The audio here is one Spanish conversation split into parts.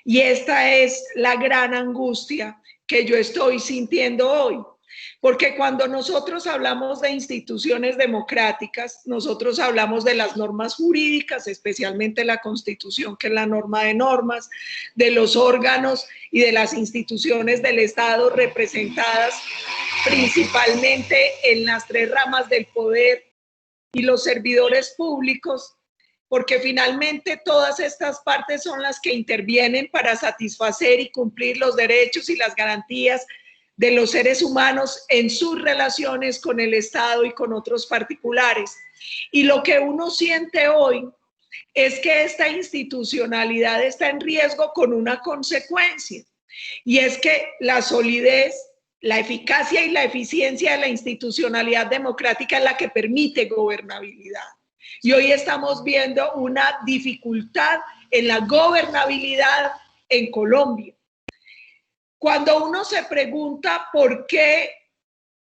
Y esta es la gran angustia que yo estoy sintiendo hoy. Porque cuando nosotros hablamos de instituciones democráticas, nosotros hablamos de las normas jurídicas, especialmente la Constitución, que es la norma de normas, de los órganos y de las instituciones del Estado representadas principalmente en las tres ramas del poder y los servidores públicos, porque finalmente todas estas partes son las que intervienen para satisfacer y cumplir los derechos y las garantías de los seres humanos en sus relaciones con el Estado y con otros particulares. Y lo que uno siente hoy es que esta institucionalidad está en riesgo con una consecuencia, y es que la solidez, la eficacia y la eficiencia de la institucionalidad democrática es la que permite gobernabilidad. Y hoy estamos viendo una dificultad en la gobernabilidad en Colombia. Cuando uno se pregunta por qué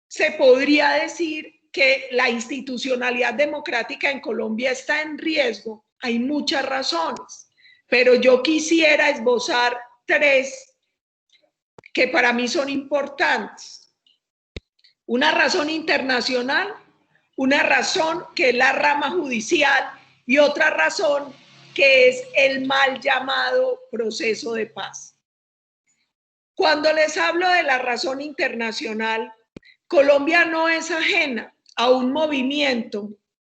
se podría decir que la institucionalidad democrática en Colombia está en riesgo, hay muchas razones, pero yo quisiera esbozar tres que para mí son importantes. Una razón internacional, una razón que es la rama judicial y otra razón que es el mal llamado proceso de paz. Cuando les hablo de la razón internacional, Colombia no es ajena a un movimiento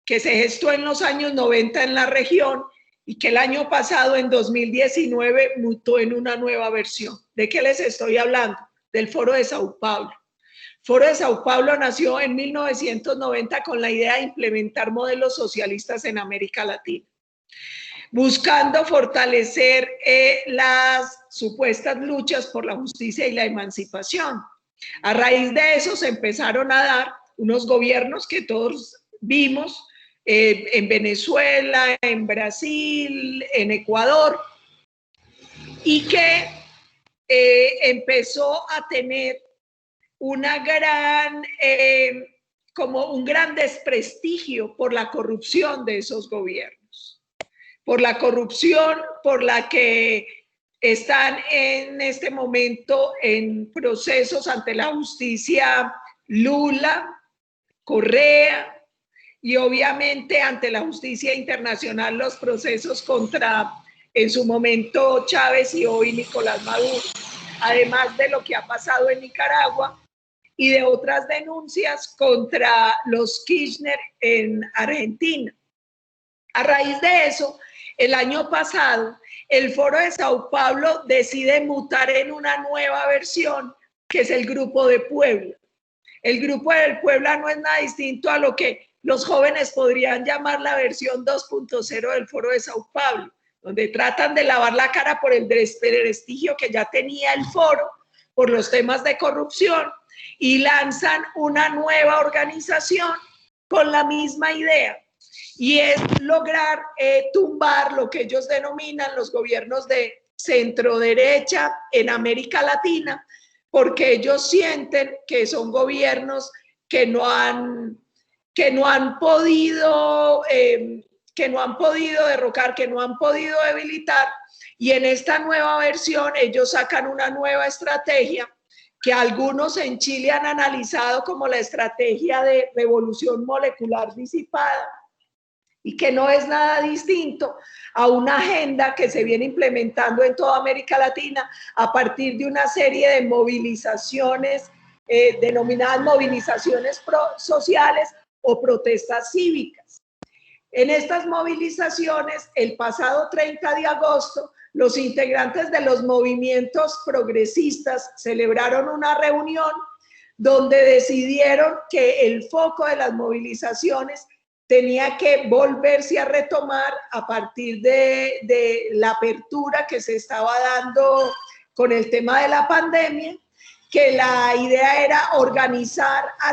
que se gestó en los años 90 en la región y que el año pasado, en 2019, mutó en una nueva versión. ¿De qué les estoy hablando? Del Foro de Sao Paulo. Foro de Sao Paulo nació en 1990 con la idea de implementar modelos socialistas en América Latina, buscando fortalecer las supuestas luchas por la justicia y la emancipación. A raíz de eso se empezaron a dar unos gobiernos que todos vimos en Venezuela, en Brasil, en Ecuador, y que empezó a tener una gran, como un gran desprestigio por la corrupción de esos gobiernos, por la corrupción por la que están en este momento en procesos ante la justicia Lula, Correa, y obviamente ante la justicia internacional los procesos contra, en su momento, Chávez y hoy Nicolás Maduro, además de lo que ha pasado en Nicaragua y de otras denuncias contra los Kirchner en Argentina. A raíz de eso, el año pasado, el Foro de Sao Paulo decide mutar en una nueva versión, que es el Grupo de Puebla. El Grupo del Puebla no es nada distinto a lo que los jóvenes podrían llamar la versión 2.0 del Foro de Sao Paulo, donde tratan de lavar la cara por el desprestigio que ya tenía el foro por los temas de corrupción y lanzan una nueva organización con la misma idea, y es lograr tumbar lo que ellos denominan los gobiernos de centro derecha en América Latina, porque ellos sienten que son gobiernos que no han podido derrocar, que no han podido debilitar, y en esta nueva versión ellos sacan una nueva estrategia que algunos en Chile han analizado como la estrategia de revolución molecular disipada, y que no es nada distinto a una agenda que se viene implementando en toda América Latina a partir de una serie de movilizaciones denominadas movilizaciones sociales o protestas cívicas. En estas movilizaciones, el pasado 30 de agosto, los integrantes de los movimientos progresistas celebraron una reunión donde decidieron que el foco de las movilizaciones tenía que volverse a retomar a partir de la apertura que se estaba dando con el tema de la pandemia, que la idea era organizar a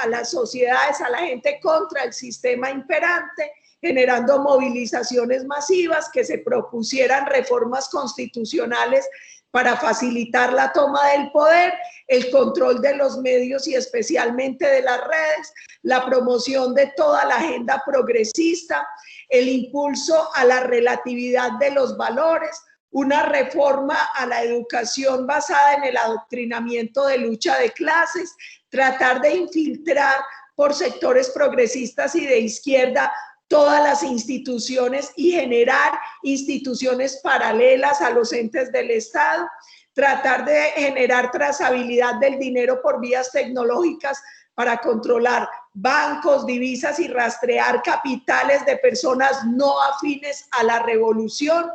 las sociedades, a la gente contra el sistema imperante, generando movilizaciones masivas, que se propusieran reformas constitucionales para facilitar la toma del poder, el control de los medios y especialmente de las redes, la promoción de toda la agenda progresista, el impulso a la relatividad de los valores, una reforma a la educación basada en el adoctrinamiento de lucha de clases, tratar de infiltrar por sectores progresistas y de izquierda todas las instituciones y generar instituciones paralelas a los entes del Estado, tratar de generar trazabilidad del dinero por vías tecnológicas para controlar bancos, divisas y rastrear capitales de personas no afines a la revolución,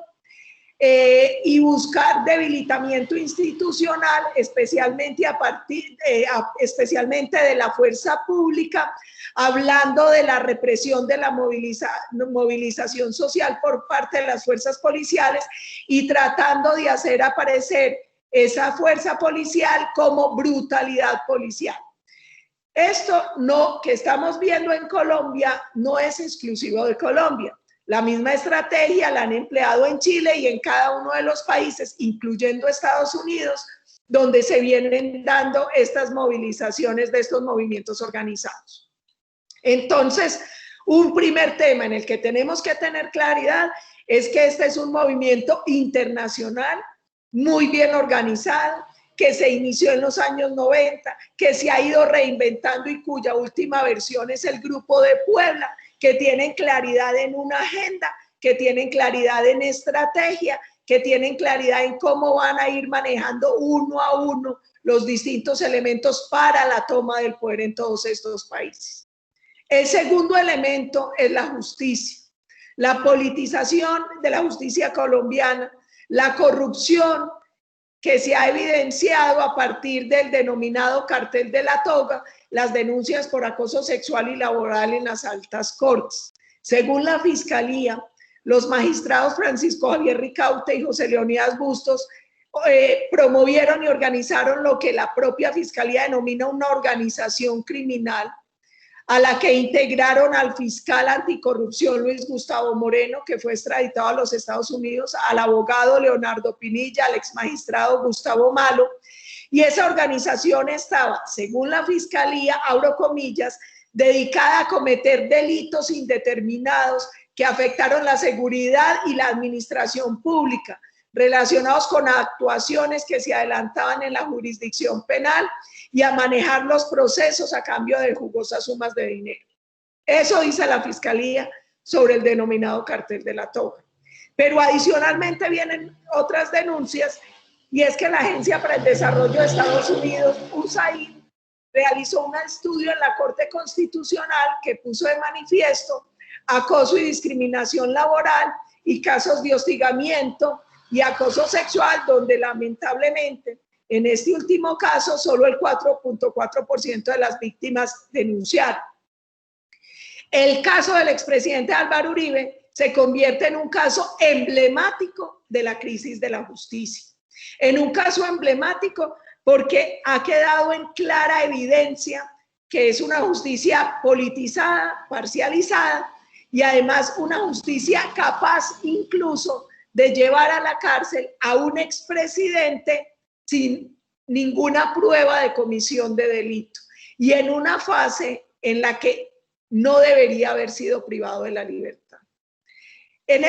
y buscar debilitamiento institucional, especialmente especialmente de la fuerza pública, hablando de la represión de la movilización social por parte de las fuerzas policiales y tratando de hacer aparecer esa fuerza policial como brutalidad policial. Esto que estamos viendo en Colombia no es exclusivo de Colombia. La misma estrategia la han empleado en Chile y en cada uno de los países, incluyendo Estados Unidos, donde se vienen dando estas movilizaciones de estos movimientos organizados. Entonces, un primer tema en el que tenemos que tener claridad es que este es un movimiento internacional muy bien organizado, que se inició en los años 90, que se ha ido reinventando y cuya última versión es el Grupo de Puebla, que tienen claridad en una agenda, que tienen claridad en estrategia, que tienen claridad en cómo van a ir manejando uno a uno los distintos elementos para la toma del poder en todos estos países. El segundo elemento es la justicia, la politización de la justicia colombiana, la corrupción que se ha evidenciado a partir del denominado cartel de la toga, las denuncias por acoso sexual y laboral en las altas cortes. Según la Fiscalía, los magistrados Francisco Javier Ricaurte y José Leonidas Bustos promovieron y organizaron lo que la propia Fiscalía denomina una organización criminal, a la que integraron al fiscal anticorrupción Luis Gustavo Moreno, que fue extraditado a los Estados Unidos, al abogado Leonardo Pinilla, al exmagistrado Gustavo Malo, y esa organización estaba, según la Fiscalía, abro comillas, dedicada a cometer delitos indeterminados que afectaron la seguridad y la administración pública, relacionados con actuaciones que se adelantaban en la jurisdicción penal y a manejar los procesos a cambio de jugosas sumas de dinero. Eso dice la Fiscalía sobre el denominado cartel de la toga. Pero adicionalmente vienen otras denuncias, y es que la Agencia para el Desarrollo de Estados Unidos, USAID, realizó un estudio en la Corte Constitucional que puso de manifiesto acoso y discriminación laboral y casos de hostigamiento y acoso sexual, donde lamentablemente en este último caso solo el 4.4% de las víctimas denunciaron. El caso del expresidente Álvaro Uribe se convierte en un caso emblemático de la crisis de la justicia. En un caso emblemático porque ha quedado en clara evidencia que es una justicia politizada, parcializada y además una justicia capaz incluso de llevar a la cárcel a un expresidente sin ninguna prueba de comisión de delito y en una fase en la que no debería haber sido privado de la libertad. En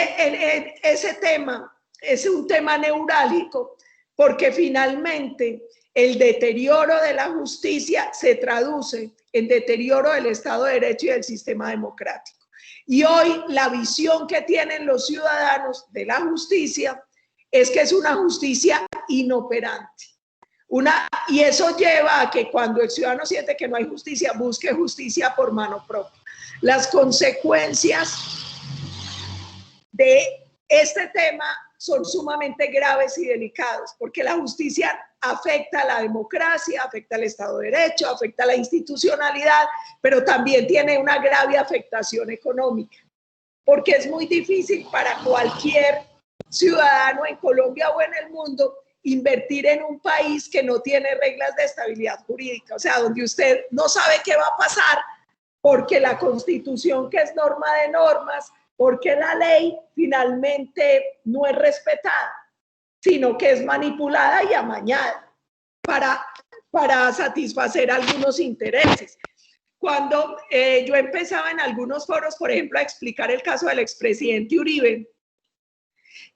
ese tema es un tema neurálgico porque finalmente el deterioro de la justicia se traduce en deterioro del Estado de Derecho y del sistema democrático. Y hoy la visión que tienen los ciudadanos de la justicia es que es una justicia inoperante. Y eso lleva a que cuando el ciudadano siente que no hay justicia, busque justicia por mano propia. Las consecuencias de este tema son sumamente graves y delicados, porque la justicia afecta a la democracia, afecta al Estado de Derecho, afecta a la institucionalidad, pero también tiene una grave afectación económica, porque es muy difícil para cualquier ciudadano en Colombia o en el mundo invertir en un país que no tiene reglas de estabilidad jurídica, o sea, donde usted no sabe qué va a pasar, porque la Constitución, que es norma de normas, porque la ley finalmente no es respetada, sino que es manipulada y amañada para satisfacer algunos intereses. Cuando yo empezaba en algunos foros, por ejemplo, a explicar el caso del expresidente Uribe,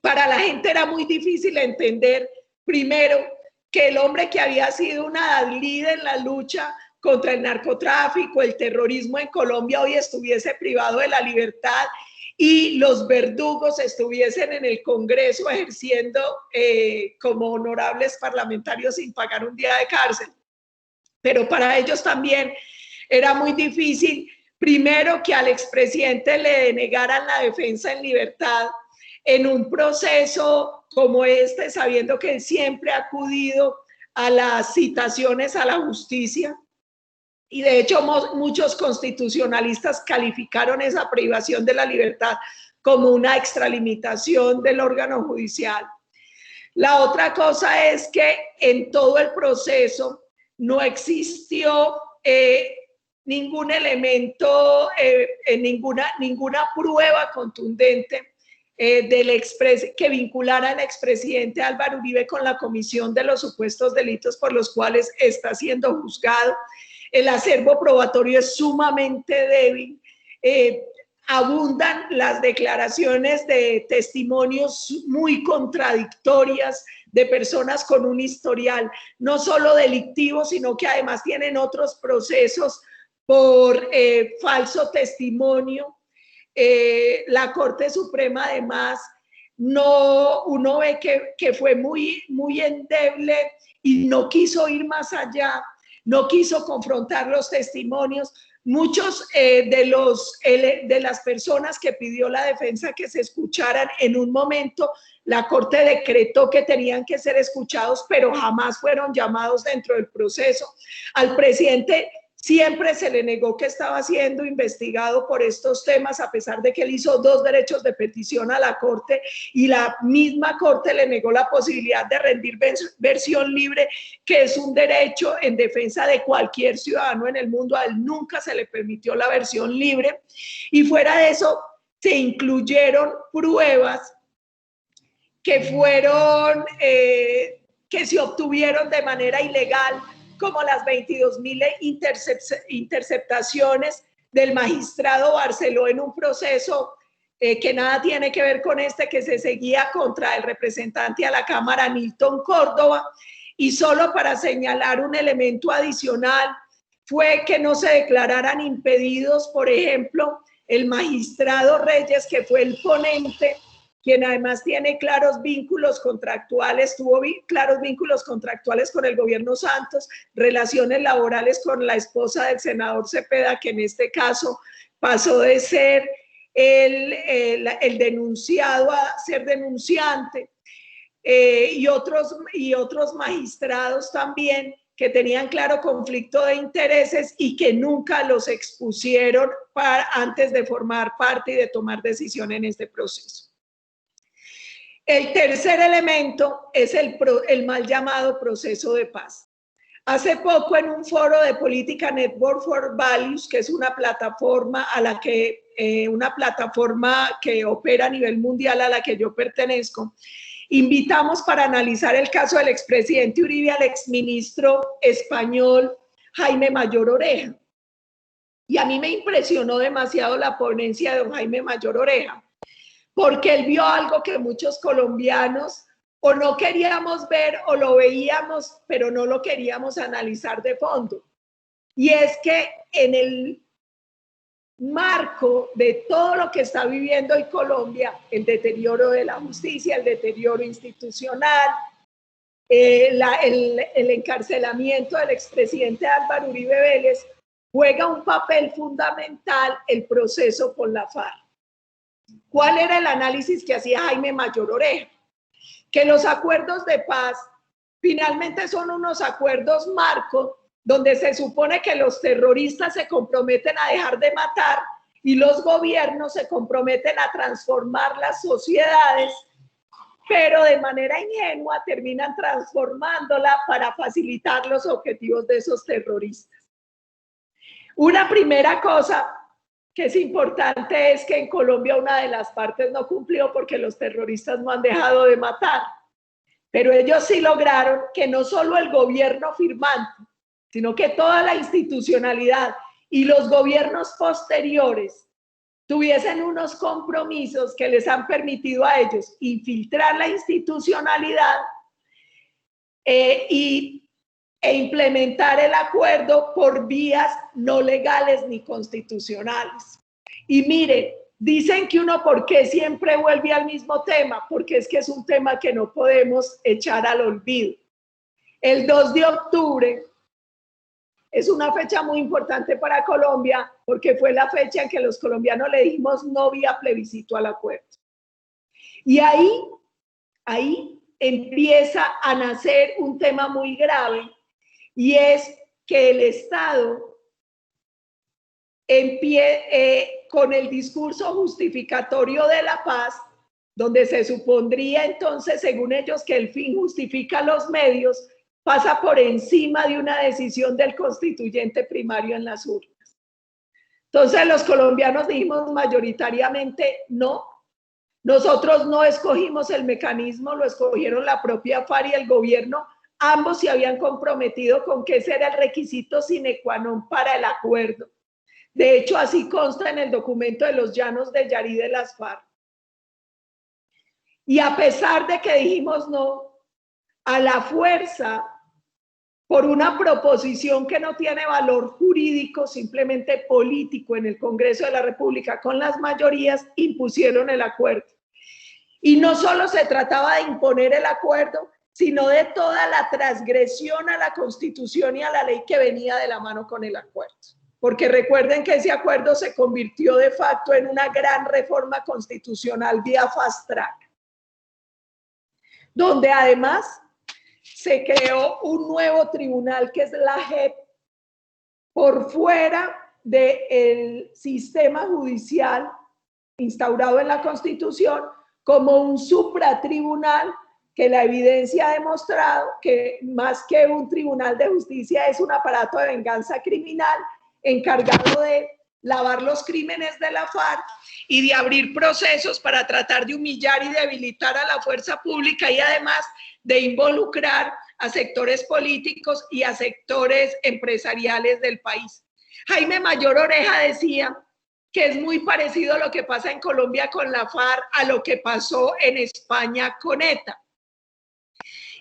Para la gente era muy difícil entender, primero, que el hombre que había sido una líder en la lucha contra el narcotráfico, el terrorismo en Colombia, hoy estuviese privado de la libertad y los verdugos estuviesen en el Congreso ejerciendo como honorables parlamentarios sin pagar un día de cárcel. Pero para ellos también era muy difícil, primero, que al expresidente le denegaran la defensa en libertad en un proceso como este, sabiendo que él siempre ha acudido a las citaciones a la justicia. Y de hecho muchos constitucionalistas calificaron esa privación de la libertad como una extralimitación del órgano judicial. La otra cosa es que en todo el proceso no existió ningún elemento, ninguna prueba contundente que vinculara al expresidente Álvaro Uribe con la comisión de los supuestos delitos por los cuales está siendo juzgado. El acervo probatorio es sumamente débil. Abundan las declaraciones de testimonios muy contradictorias de personas con un historial no solo delictivo, sino que además tienen otros procesos por falso testimonio. La Corte Suprema además uno ve que fue muy endeble y no quiso ir más allá, no quiso confrontar los testimonios. Muchos de las personas que pidió la defensa que se escucharan, en un momento la Corte decretó que tenían que ser escuchados, pero jamás fueron llamados dentro del proceso. Al presidente siempre se le negó que estaba siendo investigado por estos temas, a pesar de que él hizo 2 derechos de petición a la Corte y la misma Corte le negó la posibilidad de rendir versión libre, que es un derecho en defensa de cualquier ciudadano en el mundo. A él nunca se le permitió la versión libre. Y fuera de eso, se incluyeron pruebas que se obtuvieron de manera ilegal, como las 22.000 interceptaciones del magistrado Barceló en un proceso que nada tiene que ver con que se seguía contra el representante a la Cámara, Nilton Córdoba. Y solo para señalar un elemento adicional, fue que no se declararan impedidos, por ejemplo, el magistrado Reyes, que fue el ponente, quien además tiene claros vínculos contractuales, tuvo claros vínculos contractuales con el gobierno Santos, relaciones laborales con la esposa del senador Cepeda, que en este caso pasó de ser el denunciado a ser denunciante, y otros magistrados también que tenían claro conflicto de intereses y que nunca los expusieron antes de formar parte y de tomar decisión en este proceso. El tercer elemento es el mal llamado proceso de paz. Hace poco, en un foro de Política Network for Values, que es una plataforma que opera a nivel mundial a la que yo pertenezco, invitamos para analizar el caso del expresidente Uribe al exministro español Jaime Mayor Oreja. Y a mí me impresionó demasiado la ponencia de don Jaime Mayor Oreja, porque él vio algo que muchos colombianos o no queríamos ver o lo veíamos, pero no lo queríamos analizar de fondo. Y es que en el marco de todo lo que está viviendo hoy Colombia, el deterioro de la justicia, el deterioro institucional, el encarcelamiento del expresidente Álvaro Uribe Vélez, juega un papel fundamental el proceso con la FARC. ¿Cuál era el análisis que hacía Jaime Mayor Oreja? Que los acuerdos de paz finalmente son unos acuerdos marco donde se supone que los terroristas se comprometen a dejar de matar y los gobiernos se comprometen a transformar las sociedades, pero de manera ingenua terminan transformándola para facilitar los objetivos de esos terroristas. Una primera cosa que es importante es que en Colombia una de las partes no cumplió porque los terroristas no han dejado de matar, pero ellos sí lograron que no solo el gobierno firmante, sino que toda la institucionalidad y los gobiernos posteriores tuviesen unos compromisos que les han permitido a ellos infiltrar la institucionalidad e implementar el acuerdo por vías no legales ni constitucionales. Y miren, dicen que uno ¿por qué siempre vuelve al mismo tema? Porque es que es un tema que no podemos echar al olvido. El 2 de octubre es una fecha muy importante para Colombia porque fue la fecha en que los colombianos le dijimos no vía plebiscito al acuerdo. Y ahí empieza a nacer un tema muy grave y es que el Estado con el discurso justificatorio de la paz, donde se supondría entonces, según ellos, que el fin justifica los medios, pasa por encima de una decisión del constituyente primario en las urnas. Entonces los colombianos dijimos mayoritariamente no. Nosotros no escogimos el mecanismo, lo escogieron la propia FARC y el gobierno. Ambos se habían comprometido con que ese era el requisito sine qua non para el acuerdo. De hecho, así consta en el documento de los llanos de Yarí de las FARC. Y a pesar de que dijimos no, a la fuerza, por una proposición que no tiene valor jurídico, simplemente político en el Congreso de la República, con las mayorías, impusieron el acuerdo. Y no solo se trataba de imponer el acuerdo, sino de toda la transgresión a la Constitución y a la ley que venía de la mano con el acuerdo. Porque recuerden que ese acuerdo se convirtió de facto en una gran reforma constitucional vía fast track, donde además se creó un nuevo tribunal que es la JEP por fuera del sistema judicial instaurado en la Constitución como un supratribunal que la evidencia ha demostrado que más que un tribunal de justicia es un aparato de venganza criminal encargado de lavar los crímenes de la FARC y de abrir procesos para tratar de humillar y debilitar a la fuerza pública y además de involucrar a sectores políticos y a sectores empresariales del país. Jaime Mayor Oreja decía que es muy parecido a lo que pasa en Colombia con la FARC a lo que pasó en España con ETA.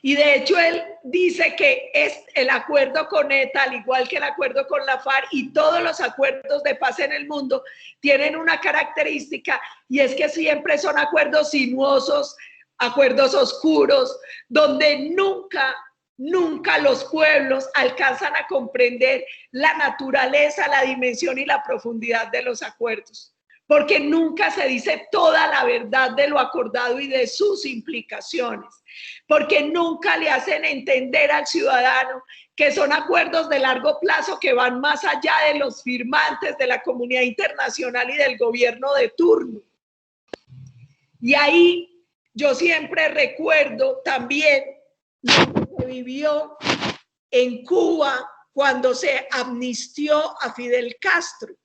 Y de hecho él dice que es el acuerdo con ETA, al igual que el acuerdo con la FARC y todos los acuerdos de paz en el mundo, tienen una característica y es que siempre son acuerdos sinuosos, acuerdos oscuros, donde nunca los pueblos alcanzan a comprender la naturaleza, la dimensión y la profundidad de los acuerdos, porque nunca se dice toda la verdad de lo acordado y de sus implicaciones, porque nunca le hacen entender al ciudadano que son acuerdos de largo plazo que van más allá de los firmantes, de la comunidad internacional y del gobierno de turno. Y ahí yo siempre recuerdo también lo que se vivió en Cuba cuando se amnistió a Fidel Castro.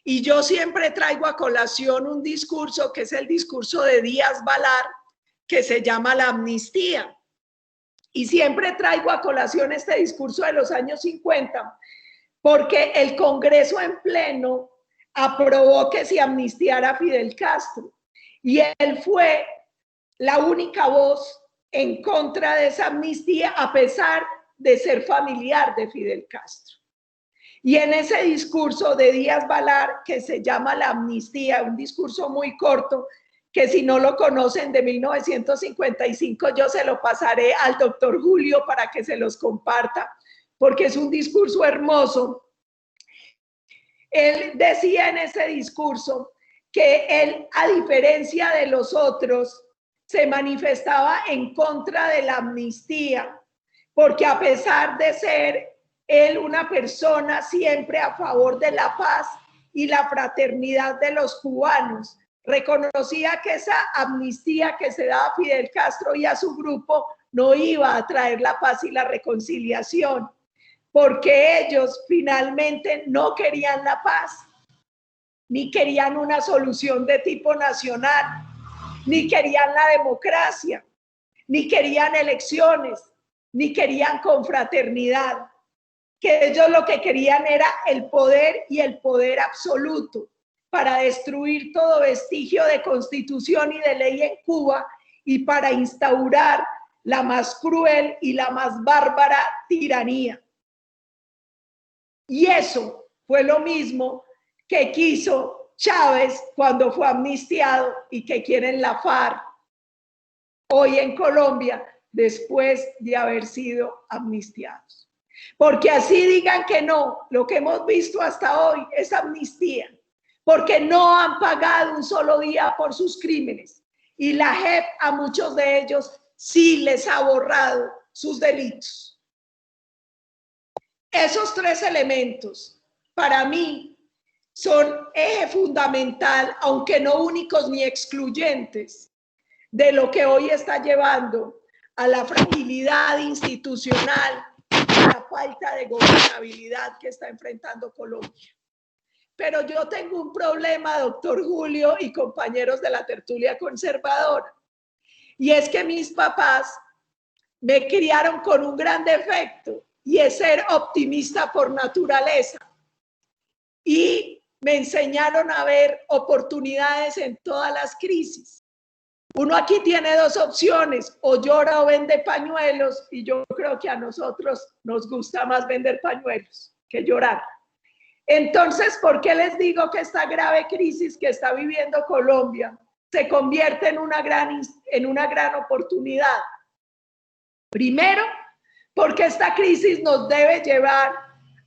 Y yo siempre traigo a colación un discurso que es el discurso de Díaz Balar, que se llama la amnistía. Y siempre traigo a colación este discurso de los años 50, porque el Congreso en pleno aprobó que se amnistiara a Fidel Castro. Y él fue la única voz en contra de esa amnistía, a pesar de ser familiar de Fidel Castro. Y en ese discurso de Díaz Balar, que se llama La amnistía, un discurso muy corto, que si no lo conocen, de 1955, yo se lo pasaré al doctor Julio para que se los comparta, porque es un discurso hermoso. Él decía en ese discurso que él, a diferencia de los otros, se manifestaba en contra de la amnistía, porque a pesar de ser él una persona siempre a favor de la paz y la fraternidad de los cubanos, reconocía que esa amnistía que se daba a Fidel Castro y a su grupo no iba a traer la paz y la reconciliación, porque ellos finalmente no querían la paz, ni querían una solución de tipo nacional, ni querían la democracia, ni querían elecciones, ni querían confraternidad, que ellos lo que querían era el poder y el poder absoluto. para destruir todo vestigio de constitución y de ley en Cuba y para instaurar la más cruel y la más bárbara tiranía. Y eso fue lo mismo que quiso Chávez cuando fue amnistiado y que quieren la FARC hoy en Colombia después de haber sido amnistiados. Porque así digan que no, lo que hemos visto hasta hoy es amnistía, porque no han pagado un solo día por sus crímenes y la JEP a muchos de ellos sí les ha borrado sus delitos. Esos tres elementos para mí son eje fundamental, aunque no únicos ni excluyentes, de lo que hoy está llevando a la fragilidad institucional, a la falta de gobernabilidad que está enfrentando Colombia. Pero yo tengo un problema, doctor Julio y compañeros de la tertulia conservadora, y es que mis papás me criaron con un gran defecto, y es ser optimista por naturaleza. Y me enseñaron a ver oportunidades en todas las crisis. Uno aquí tiene dos opciones, o llora o vende pañuelos, y yo creo que a nosotros nos gusta más vender pañuelos que llorar. Entonces, ¿por qué les digo que esta grave crisis que está viviendo Colombia se convierte en una gran oportunidad? Primero, porque esta crisis nos debe llevar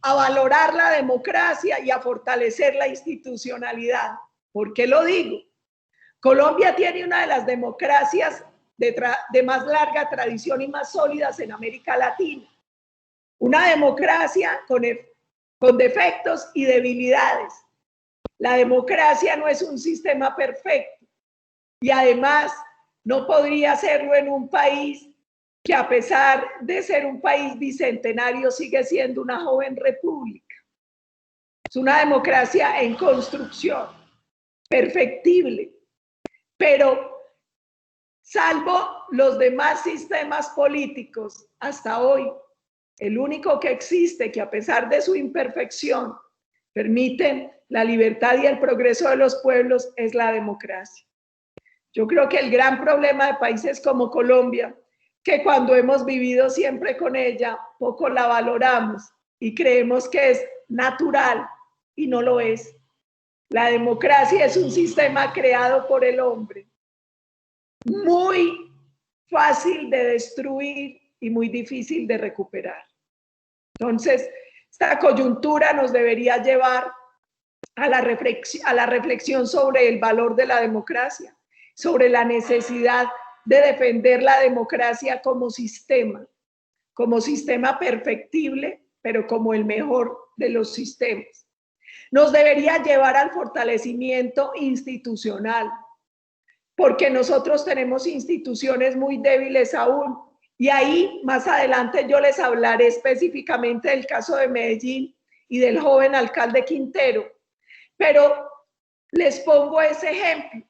a valorar la democracia y a fortalecer la institucionalidad. ¿Por qué lo digo? Colombia tiene una de las democracias de más larga tradición y más sólidas en América Latina. Una democracia con defectos y debilidades. La democracia no es un sistema perfecto y además no podría serlo en un país que, a pesar de ser un país bicentenario, sigue siendo una joven república. Es una democracia en construcción, perfectible, pero salvo los demás sistemas políticos hasta hoy, el único que existe que, a pesar de su imperfección, permiten la libertad y el progreso de los pueblos es la democracia. Yo creo que el gran problema de países como Colombia, que cuando hemos vivido siempre con ella, poco la valoramos y creemos que es natural y no lo es. La democracia es un sistema creado por el hombre, muy fácil de destruir y muy difícil de recuperar. Entonces, esta coyuntura nos debería llevar a la reflexión sobre el valor de la democracia, sobre la necesidad de defender la democracia como sistema perfectible, pero como el mejor de los sistemas. Nos debería llevar al fortalecimiento institucional, porque nosotros tenemos instituciones muy débiles aún, y ahí más adelante yo les hablaré específicamente del caso de Medellín y del joven alcalde Quintero, pero les pongo ese ejemplo.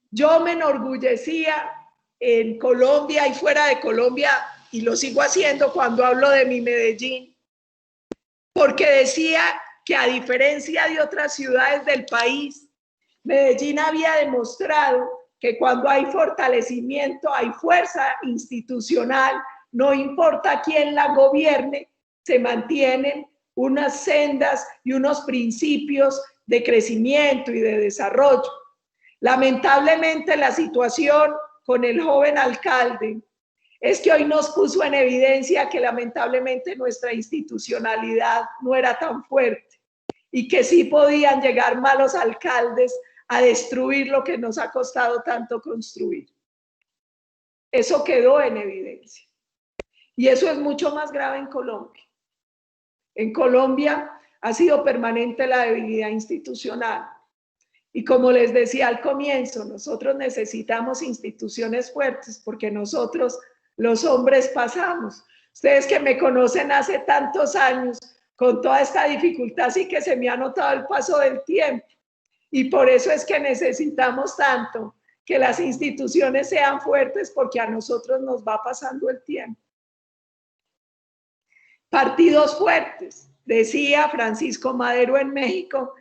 Yo me enorgullecía en Colombia y fuera de Colombia, y lo sigo haciendo cuando hablo de mi Medellín, porque decía que, a diferencia de otras ciudades del país, Medellín había demostrado que cuando hay fortalecimiento, hay fuerza institucional, no importa quién la gobierne, se mantienen unas sendas y unos principios de crecimiento y de desarrollo. Lamentablemente, la situación con el joven alcalde es que hoy nos puso en evidencia que lamentablemente nuestra institucionalidad no era tan fuerte y que sí podían llegar malos alcaldes a destruir lo que nos ha costado tanto construir. Eso quedó en evidencia. Y eso es mucho más grave en Colombia. En Colombia ha sido permanente la debilidad institucional. Y como les decía al comienzo, nosotros necesitamos instituciones fuertes porque nosotros, los hombres, pasamos. Ustedes que me conocen hace tantos años, con toda esta dificultad, sí que se me ha notado el paso del tiempo. Y por eso es que necesitamos tanto que las instituciones sean fuertes, porque a nosotros nos va pasando el tiempo. Partidos fuertes. Decía Francisco Madero en México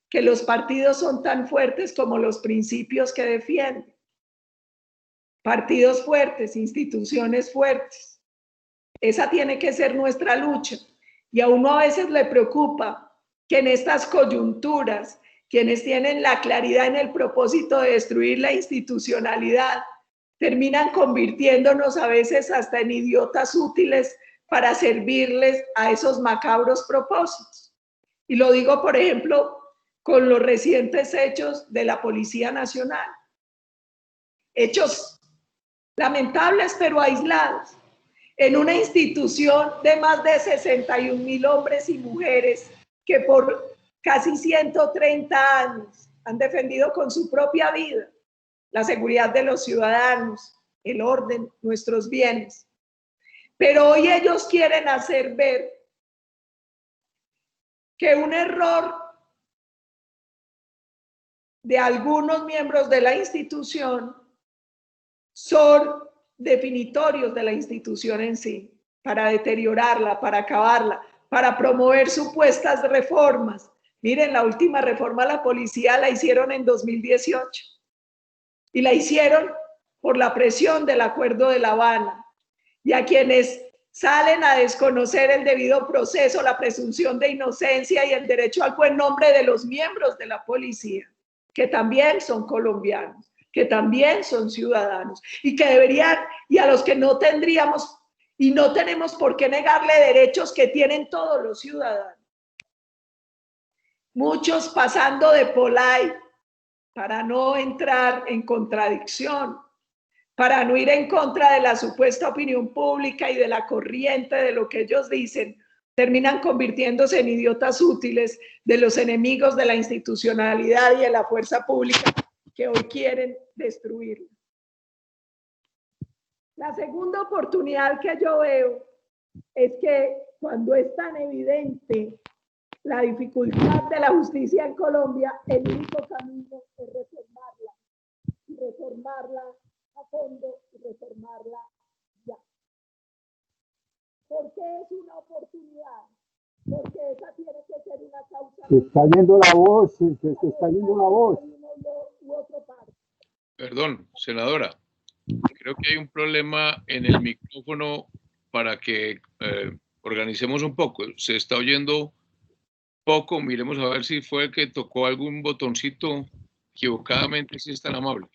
que los partidos son tan fuertes como los principios que defienden. Partidos fuertes, instituciones fuertes. Esa tiene que ser nuestra lucha. Y a uno a veces le preocupa que en estas coyunturas, quienes tienen la claridad en el propósito de destruir la institucionalidad, terminan convirtiéndonos a veces hasta en idiotas útiles para servirles a esos macabros propósitos. Y lo digo, por ejemplo, con los recientes hechos de la Policía Nacional. Hechos lamentables pero aislados, en una institución de más de 61,000 hombres y mujeres que por casi 130 años han defendido con su propia vida la seguridad de los ciudadanos, el orden, nuestros bienes. Pero hoy ellos quieren hacer ver que un error de algunos miembros de la institución son definitorios de la institución en sí, para deteriorarla, para acabarla, para promover supuestas reformas. Miren, la última reforma a la policía la hicieron en 2018 y la hicieron por la presión del Acuerdo de La Habana. Y a quienes salen a desconocer el debido proceso, la presunción de inocencia y el derecho al buen nombre de los miembros de la policía, que también son colombianos, que también son ciudadanos y que deberían, y a los que no tendríamos y no tenemos por qué negarle derechos que tienen todos los ciudadanos. Muchos pasando de polite para no entrar en contradicción, para no ir en contra de la supuesta opinión pública y de la corriente de lo que ellos dicen, terminan convirtiéndose en idiotas útiles de los enemigos de la institucionalidad y de la fuerza pública que hoy quieren destruirla. La segunda oportunidad que yo veo es que cuando es tan evidente la dificultad de la justicia en Colombia, el único camino es reformarla, y reformarla a fondo y reformarla ya. ¿Por qué es una oportunidad? Porque esa tiene que ser una causa. Se está yendo la voz, se está yendo la voz. Perdón, senadora, creo que hay un problema en el micrófono para que organicemos un poco. Se está oyendo poco, miremos a ver si fue que tocó algún botoncito equivocadamente, si es tan amable.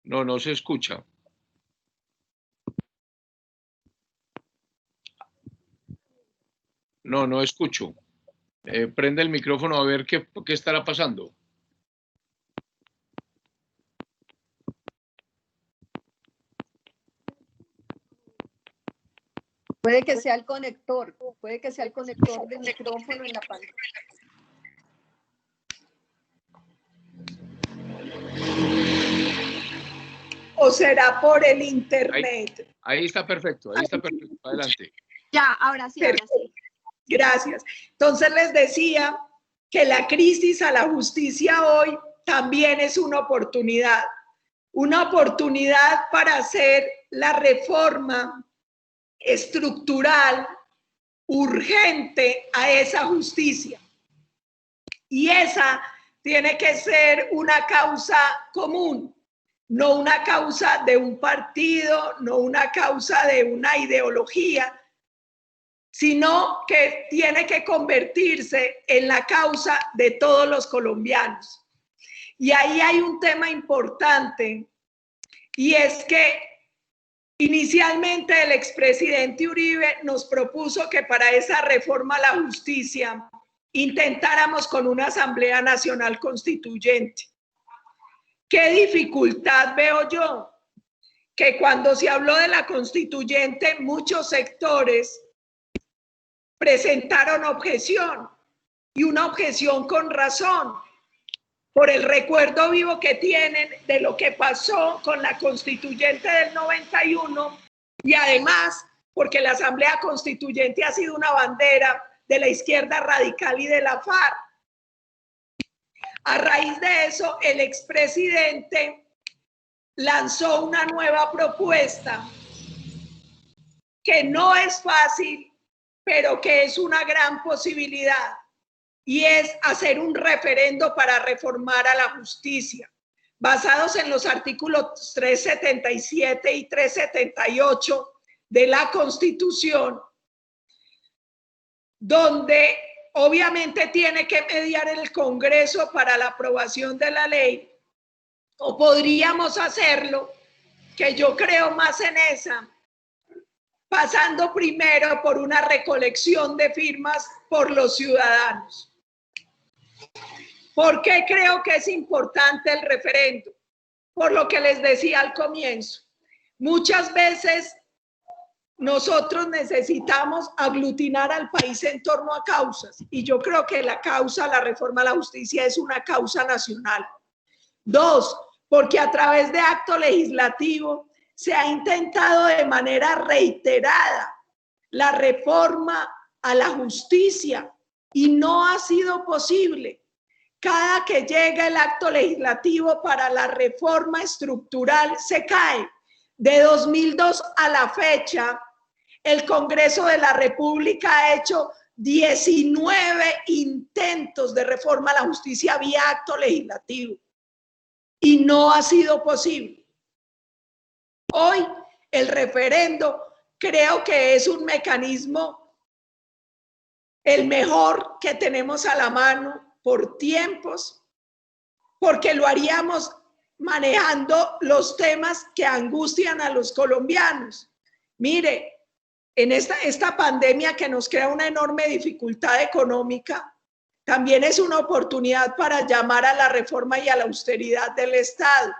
No, no se escucha. No, no escucho. Prende el micrófono a ver qué estará pasando. Puede que sea el conector del micrófono en la pantalla. ¿O será por el internet? Ahí está perfecto, adelante. Ya, ahora sí, ahora sí. Gracias. Entonces les decía que la crisis a la justicia hoy también es una oportunidad para hacer la reforma estructural urgente a esa justicia. Y esa tiene que ser una causa común, no una causa de un partido, no una causa de una ideología, sino que tiene que convertirse en la causa de todos los colombianos. Y ahí hay un tema importante, y es que inicialmente el expresidente Uribe nos propuso que para esa reforma a la justicia intentáramos con una Asamblea Nacional Constituyente. ¿Qué dificultad veo yo? Que cuando se habló de la constituyente, muchos sectores presentaron objeción, y una objeción con razón, por el recuerdo vivo que tienen de lo que pasó con la constituyente del 91, y además porque la Asamblea Constituyente ha sido una bandera de la izquierda radical y de la FARC. A raíz de eso, el expresidente lanzó una nueva propuesta que no es fácil, pero que es una gran posibilidad, y es hacer un referendo para reformar a la justicia, basados en los artículos 377 y 378 de la Constitución, donde obviamente tiene que mediar el Congreso para la aprobación de la ley, o podríamos hacerlo, que yo creo más en esa, pasando primero por una recolección de firmas por los ciudadanos. ¿Por qué creo que es importante el referendo? Por lo que les decía al comienzo. Muchas veces nosotros necesitamos aglutinar al país en torno a causas, y yo creo que la causa, la reforma a la justicia, es una causa nacional. Dos, porque a través de acto legislativo se ha intentado de manera reiterada la reforma a la justicia y no ha sido posible. Cada que llega el acto legislativo para la reforma estructural se cae. De 2002 a la fecha, el Congreso de la República ha hecho 19 intentos de reforma a la justicia vía acto legislativo y no ha sido posible. Hoy el referendo creo que es un mecanismo el mejor que tenemos a la mano por tiempos, porque lo haríamos manejando los temas que angustian a los colombianos. Mire, en esta pandemia que nos crea una enorme dificultad económica, también es una oportunidad para llamar a la reforma y a la austeridad del Estado.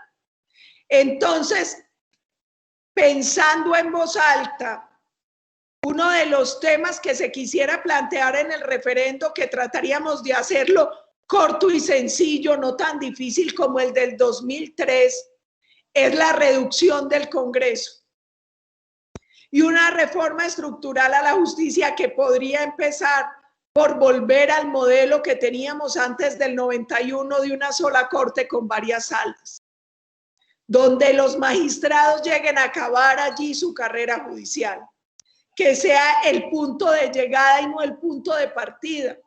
Entonces, pensando en voz alta, uno de los temas que se quisiera plantear en el referendo, que trataríamos de hacerlo corto y sencillo, no tan difícil como el del 2003, es la reducción del Congreso y una reforma estructural a la justicia que podría empezar por volver al modelo que teníamos antes del 91 de una sola corte con varias salas, donde los magistrados lleguen a acabar allí su carrera judicial, que sea el punto de llegada y no el punto de partida,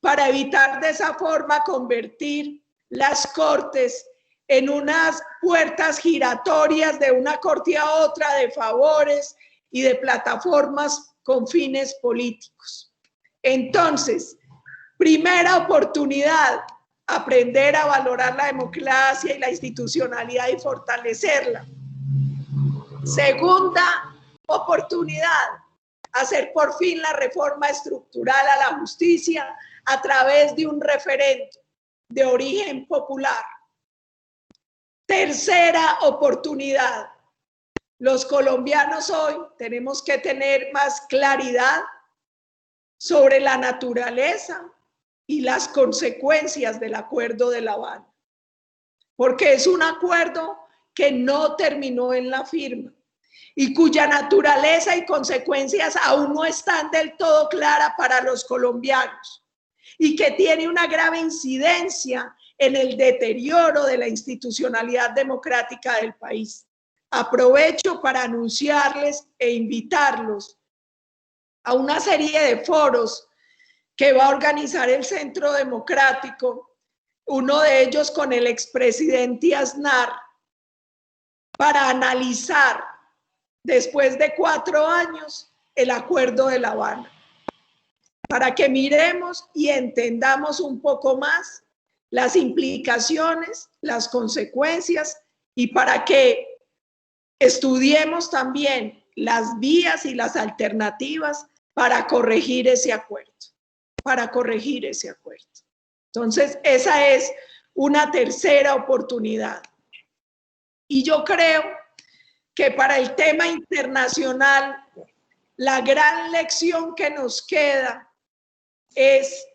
para evitar de esa forma convertir las cortes en unas puertas giratorias de una corte a otra, de favores y de plataformas con fines políticos. Entonces, primera oportunidad, aprender a valorar la democracia y la institucionalidad y fortalecerla. Segunda oportunidad, hacer por fin la reforma estructural a la justicia a través de un referendo de origen popular. Tercera oportunidad, los colombianos hoy tenemos que tener más claridad sobre la naturaleza y las consecuencias del Acuerdo de La Habana, porque es un acuerdo que no terminó en la firma y cuya naturaleza y consecuencias aún no están del todo claras para los colombianos, y que tiene una grave incidencia en el deterioro de la institucionalidad democrática del país. Aprovecho para anunciarles e invitarlos a una serie de foros que va a organizar el Centro Democrático, uno de ellos con el expresidente Aznar, para analizar después de 4 años el Acuerdo de La Habana, para que miremos y entendamos un poco más las implicaciones, las consecuencias, y para que estudiemos también las vías y las alternativas para corregir ese acuerdo, Entonces, esa es una tercera oportunidad. Y yo creo que para el tema internacional, la gran lección que nos queda es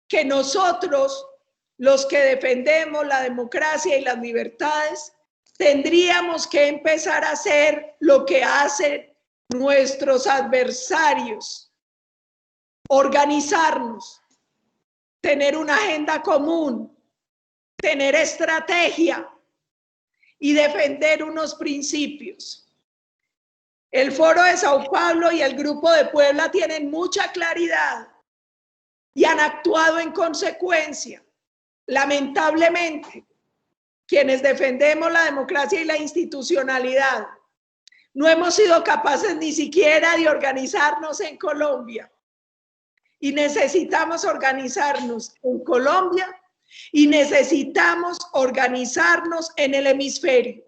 que nosotros, los que defendemos la democracia y las libertades, tendríamos que empezar a hacer lo que hacen nuestros adversarios: organizarnos, tener una agenda común, tener estrategia y defender unos principios. El Foro de Sao Paulo y el Grupo de Puebla tienen mucha claridad y han actuado en consecuencia. Lamentablemente, quienes defendemos la democracia y la institucionalidad, no hemos sido capaces ni siquiera de organizarnos en Colombia. Y necesitamos organizarnos en Colombia y necesitamos organizarnos en el hemisferio.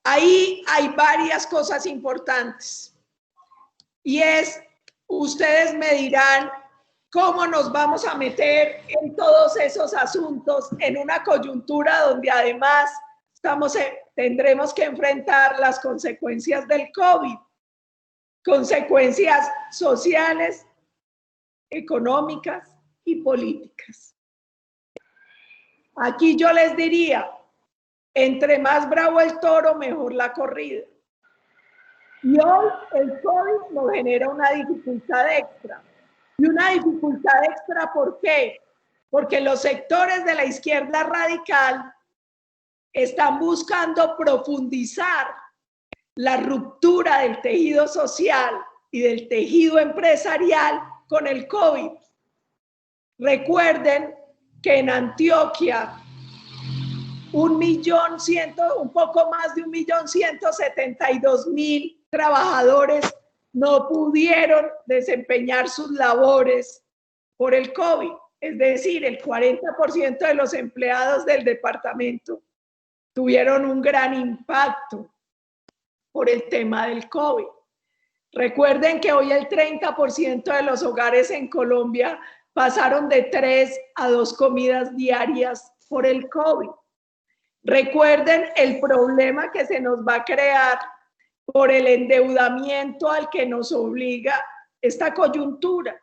Ahí hay varias cosas importantes. Y ustedes me dirán cómo nos vamos a meter en todos esos asuntos en una coyuntura donde además tendremos que enfrentar las consecuencias del COVID, consecuencias sociales, económicas y políticas. Aquí yo les diría, entre más bravo el toro, mejor la corrida. Y hoy el COVID nos genera una dificultad extra. Y una dificultad extra, ¿por qué? Porque los sectores de la izquierda radical están buscando profundizar la ruptura del tejido social y del tejido empresarial con el COVID. Recuerden que en Antioquia un poco más de 1.172.000 trabajadores no pudieron desempeñar sus labores por el COVID. Es decir, el 40% de los empleados del departamento tuvieron un gran impacto por el tema del COVID. Recuerden que hoy el 30% de los hogares en Colombia pasaron de 3 a 2 comidas diarias por el COVID. Recuerden el problema que se nos va a crear por el endeudamiento al que nos obliga esta coyuntura.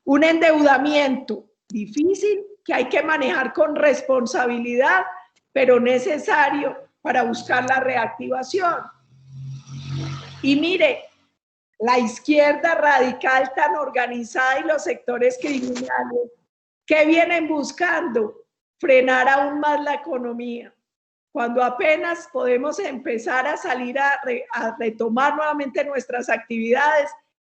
Un endeudamiento difícil que hay que manejar con responsabilidad, pero necesario para buscar la reactivación. Y mire, la izquierda radical tan organizada y los sectores criminales que vienen buscando frenar aún más la economía. Cuando apenas podemos empezar a salir a retomar nuevamente nuestras actividades,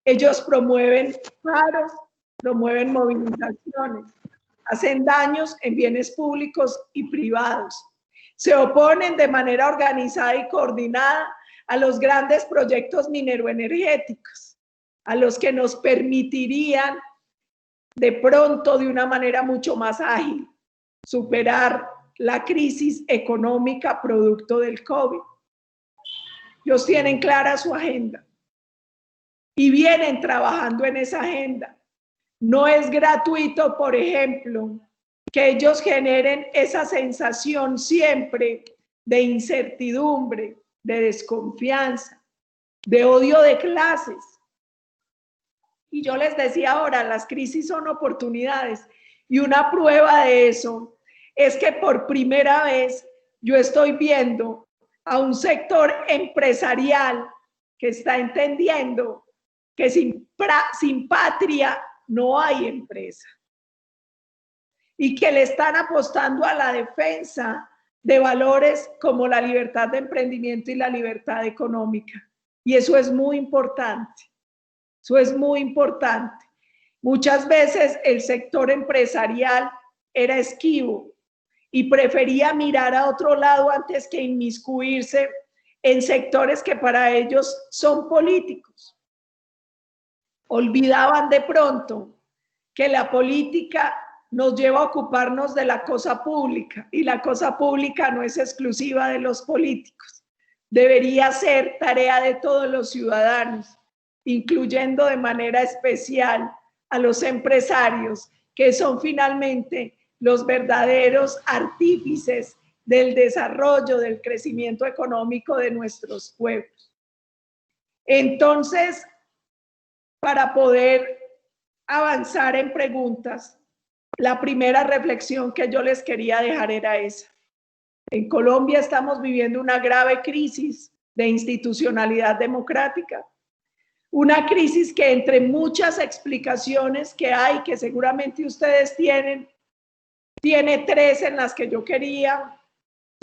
ellos promueven paros, promueven movilizaciones, hacen daños en bienes públicos y privados. Se oponen de manera organizada y coordinada a los grandes proyectos mineroenergéticos, a los que nos permitirían de pronto, de una manera mucho más ágil, superar la crisis económica producto del COVID. Ellos tienen clara su agenda y vienen trabajando en esa agenda. No es gratuito, por ejemplo, que ellos generen esa sensación siempre de incertidumbre, de desconfianza, de odio de clases. Y yo les decía ahora, las crisis son oportunidades, y una prueba de eso es que por primera vez yo estoy viendo a un sector empresarial que está entendiendo que sin patria no hay empresa y que le están apostando a la defensa de valores como la libertad de emprendimiento y la libertad económica. Y eso es muy importante. Eso es muy importante. Muchas veces el sector empresarial era esquivo y prefería mirar a otro lado antes que inmiscuirse en sectores que para ellos son políticos. Olvidaban de pronto que la política nos lleva a ocuparnos de la cosa pública y la cosa pública no es exclusiva de los políticos. Debería ser tarea de todos los ciudadanos, incluyendo de manera especial a los empresarios, que son finalmente los verdaderos artífices del desarrollo, del crecimiento económico de nuestros pueblos. Entonces, para poder avanzar en preguntas, la primera reflexión que yo les quería dejar era esa. En Colombia estamos viviendo una grave crisis de institucionalidad democrática, una crisis que entre muchas explicaciones que hay, que seguramente ustedes tienen, tiene 3 en las que yo quería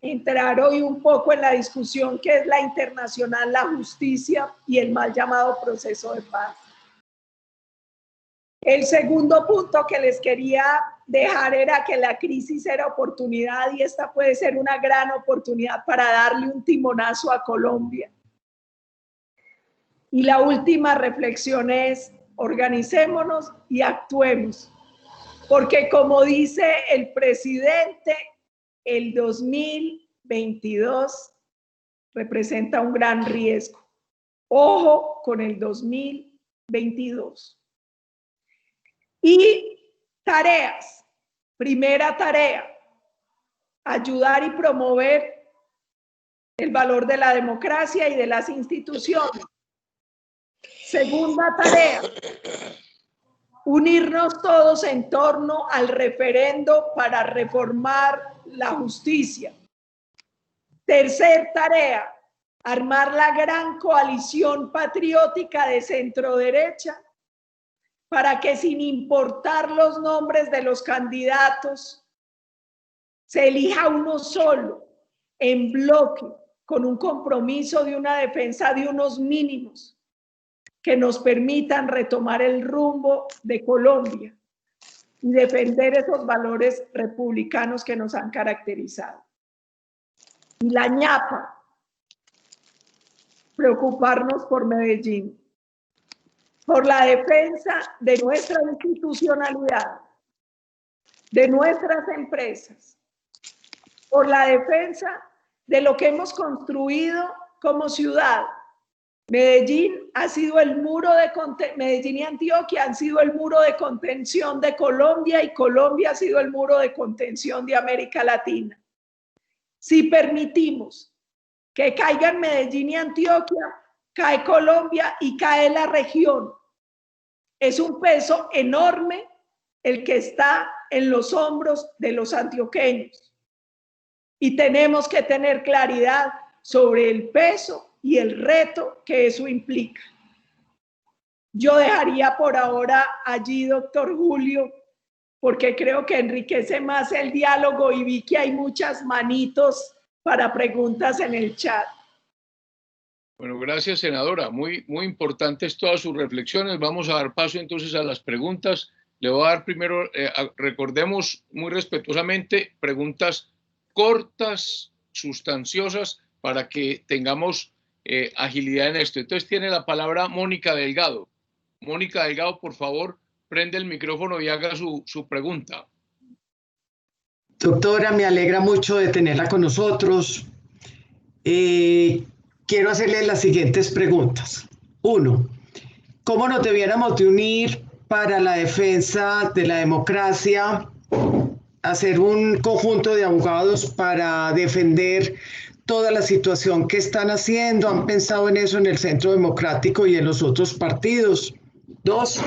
entrar hoy un poco en la discusión que es la internacional, la justicia y el mal llamado proceso de paz. El segundo punto que les quería dejar era que la crisis era oportunidad y esta puede ser una gran oportunidad para darle un timonazo a Colombia. Y la última reflexión es: organicémonos y actuemos, porque como dice el presidente, el 2022 representa un gran riesgo. Ojo con el 2022. Y tareas. Primera tarea: ayudar y promover el valor de la democracia y de las instituciones. Segunda tarea: unirnos todos en torno al referendo para reformar la justicia. Tercer tarea: armar la gran coalición patriótica de centro-derecha para que, sin importar los nombres de los candidatos, se elija uno solo, en bloque, con un compromiso de una defensa de unos mínimos que nos permitan retomar el rumbo de Colombia y defender esos valores republicanos que nos han caracterizado. Y la ñapa: preocuparnos por Medellín, por la defensa de nuestra institucionalidad, de nuestras empresas, por la defensa de lo que hemos construido como ciudad. Medellín ha sido el muro de Medellín y Antioquia han sido el muro de contención de Colombia y Colombia ha sido el muro de contención de América Latina. Si permitimos que caigan Medellín y Antioquia, cae Colombia y cae la región. Es un peso enorme el que está en los hombros de los antioqueños. Y tenemos que tener claridad sobre el peso y el reto que eso implica. Yo dejaría por ahora allí, doctor Julio, porque creo que enriquece más el diálogo y vi que hay muchas manitos para preguntas en el chat. Bueno, gracias, senadora. Muy importantes todas sus reflexiones. Vamos a dar paso entonces a las preguntas. Le voy a dar primero, recordemos muy respetuosamente, preguntas cortas, sustanciosas, para que tengamos agilidad en esto. Entonces tiene la palabra Mónica Delgado. Mónica Delgado, por favor, prende el micrófono y haga su pregunta. Doctora, me alegra mucho de tenerla con nosotros. Quiero hacerle las siguientes preguntas. 1. ¿Cómo nos debiéramos de unir para la defensa de la democracia? Hacer un conjunto de abogados para defender toda la situación que están haciendo. ¿Han pensado en eso en el Centro Democrático y en los otros partidos? 2.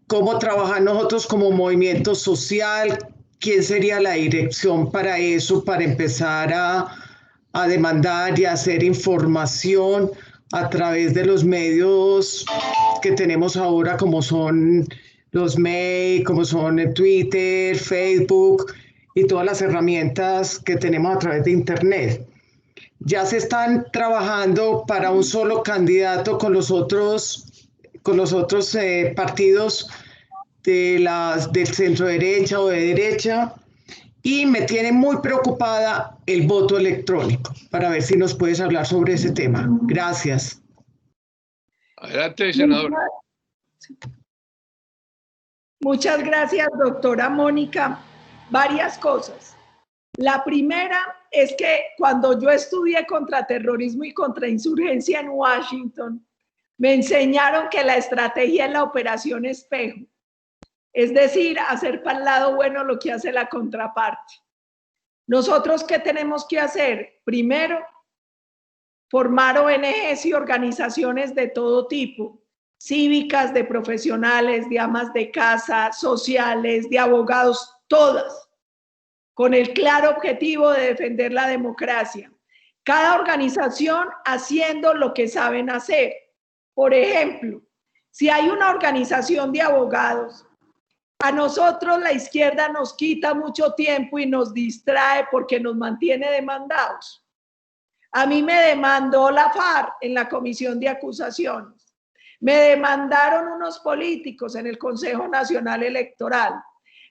¿Cómo trabajar nosotros como movimiento social? ¿Quién sería la dirección para eso, para empezar a demandar y a hacer información a través de los medios que tenemos ahora, como son los mails, como son Twitter, Facebook y todas las herramientas que tenemos a través de Internet? Ya se están trabajando para un solo candidato con los otros partidos del centro derecha o de derecha, y me tiene muy preocupada el voto electrónico, para ver si nos puedes hablar sobre ese tema. Gracias. Adelante, senadora. Muchas gracias, doctora Mónica. Varias cosas. La primera es que cuando yo estudié contraterrorismo y contrainsurgencia en Washington, me enseñaron que la estrategia es la operación espejo. Es decir, hacer para el lado bueno lo que hace la contraparte. ¿Nosotros qué tenemos que hacer? Primero, formar ONGs y organizaciones de todo tipo, cívicas, de profesionales, de amas de casa, sociales, de abogados, todas, con el claro objetivo de defender la democracia. Cada organización haciendo lo que saben hacer. Por ejemplo, si hay una organización de abogados A nosotros la izquierda nos quita mucho tiempo y nos distrae porque nos mantiene demandados. A mí me demandó la FARC en la comisión de acusaciones. Me demandaron unos políticos en el Consejo Nacional Electoral.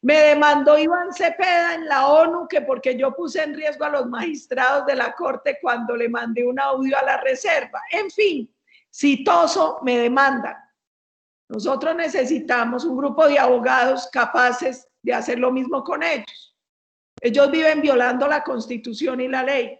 Me demandó Iván Cepeda en la ONU que porque yo puse en riesgo a los magistrados de la Corte cuando le mandé un audio a la Reserva. En fin, citoso me demandan. Nosotros necesitamos un grupo de abogados capaces de hacer lo mismo con ellos. Ellos viven violando la Constitución y la ley.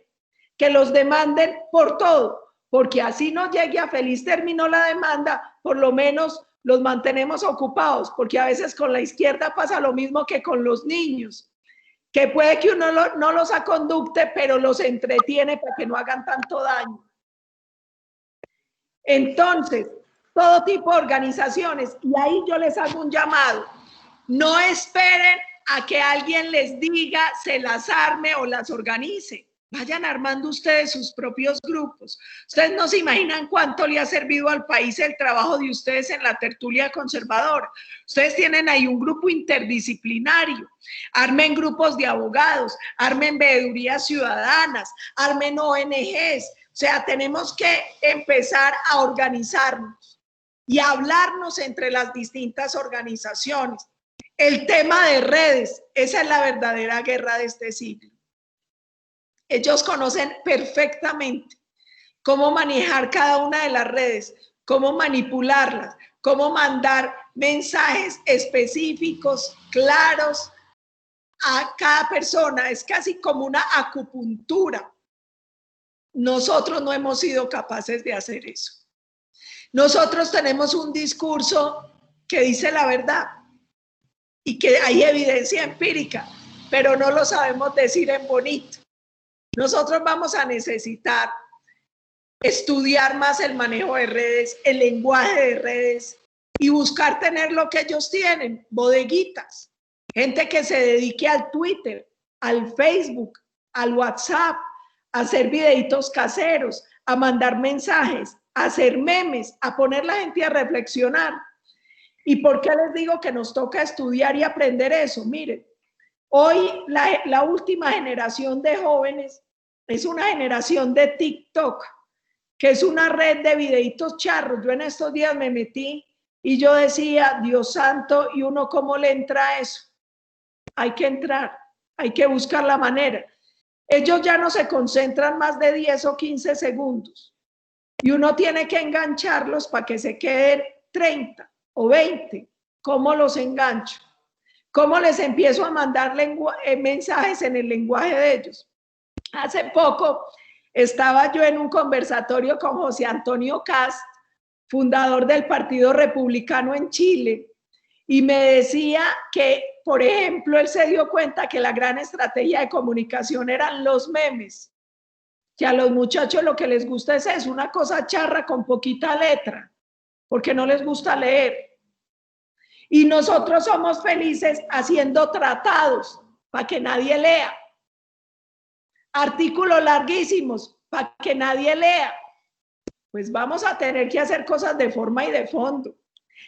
Que los demanden por todo, porque así no llegue a feliz término la demanda, por lo menos los mantenemos ocupados, porque a veces con la izquierda pasa lo mismo que con los niños, que puede que uno no los aconducte, pero los entretiene para que no hagan tanto daño. Entonces, todo tipo de organizaciones, y ahí yo les hago un llamado, no esperen a que alguien les diga, se las arme o las organice. Vayan armando ustedes sus propios grupos. Ustedes no se imaginan cuánto le ha servido al país el trabajo de ustedes en la tertulia conservadora. Ustedes tienen ahí un grupo interdisciplinario. Armen grupos de abogados, armen veedurías ciudadanas, armen ONGs. O sea, tenemos que empezar a organizarnos y a hablarnos entre las distintas organizaciones. El tema de redes, esa es la verdadera guerra de este siglo. Ellos conocen perfectamente cómo manejar cada una de las redes, cómo manipularlas, cómo mandar mensajes específicos, claros a cada persona. Es casi como una acupuntura. Nosotros no hemos sido capaces de hacer eso. Nosotros tenemos un discurso que dice la verdad y que hay evidencia empírica, pero no lo sabemos decir en bonito. Nosotros vamos a necesitar estudiar más el manejo de redes, el lenguaje de redes y buscar tener lo que ellos tienen, bodeguitas, gente que se dedique al Twitter, al Facebook, al WhatsApp, a hacer videitos caseros, a mandar mensajes, a hacer memes, a poner la gente a reflexionar. ¿Y por qué les digo que nos toca estudiar y aprender eso? Miren, hoy la última generación de jóvenes es una generación de TikTok, que es una red de videitos charros. Yo en estos días me metí y yo decía, Dios santo, ¿y uno cómo le entra a eso? Hay que entrar, hay que buscar la manera. Ellos ya no se concentran más de 10 o 15 segundos y uno tiene que engancharlos para que se queden 30 o 20. ¿Cómo los engancho? ¿Cómo les empiezo a mandar mensajes en el lenguaje de ellos? Hace poco estaba yo en un conversatorio con José Antonio Cast, fundador del Partido Republicano en Chile, y me decía que, por ejemplo, él se dio cuenta que la gran estrategia de comunicación eran los memes, que a los muchachos lo que les gusta es eso, una cosa charra con poquita letra, porque no les gusta leer. Y nosotros somos felices haciendo tratados para que nadie lea. Artículos larguísimos para que nadie lea. Pues vamos a tener que hacer cosas de forma y de fondo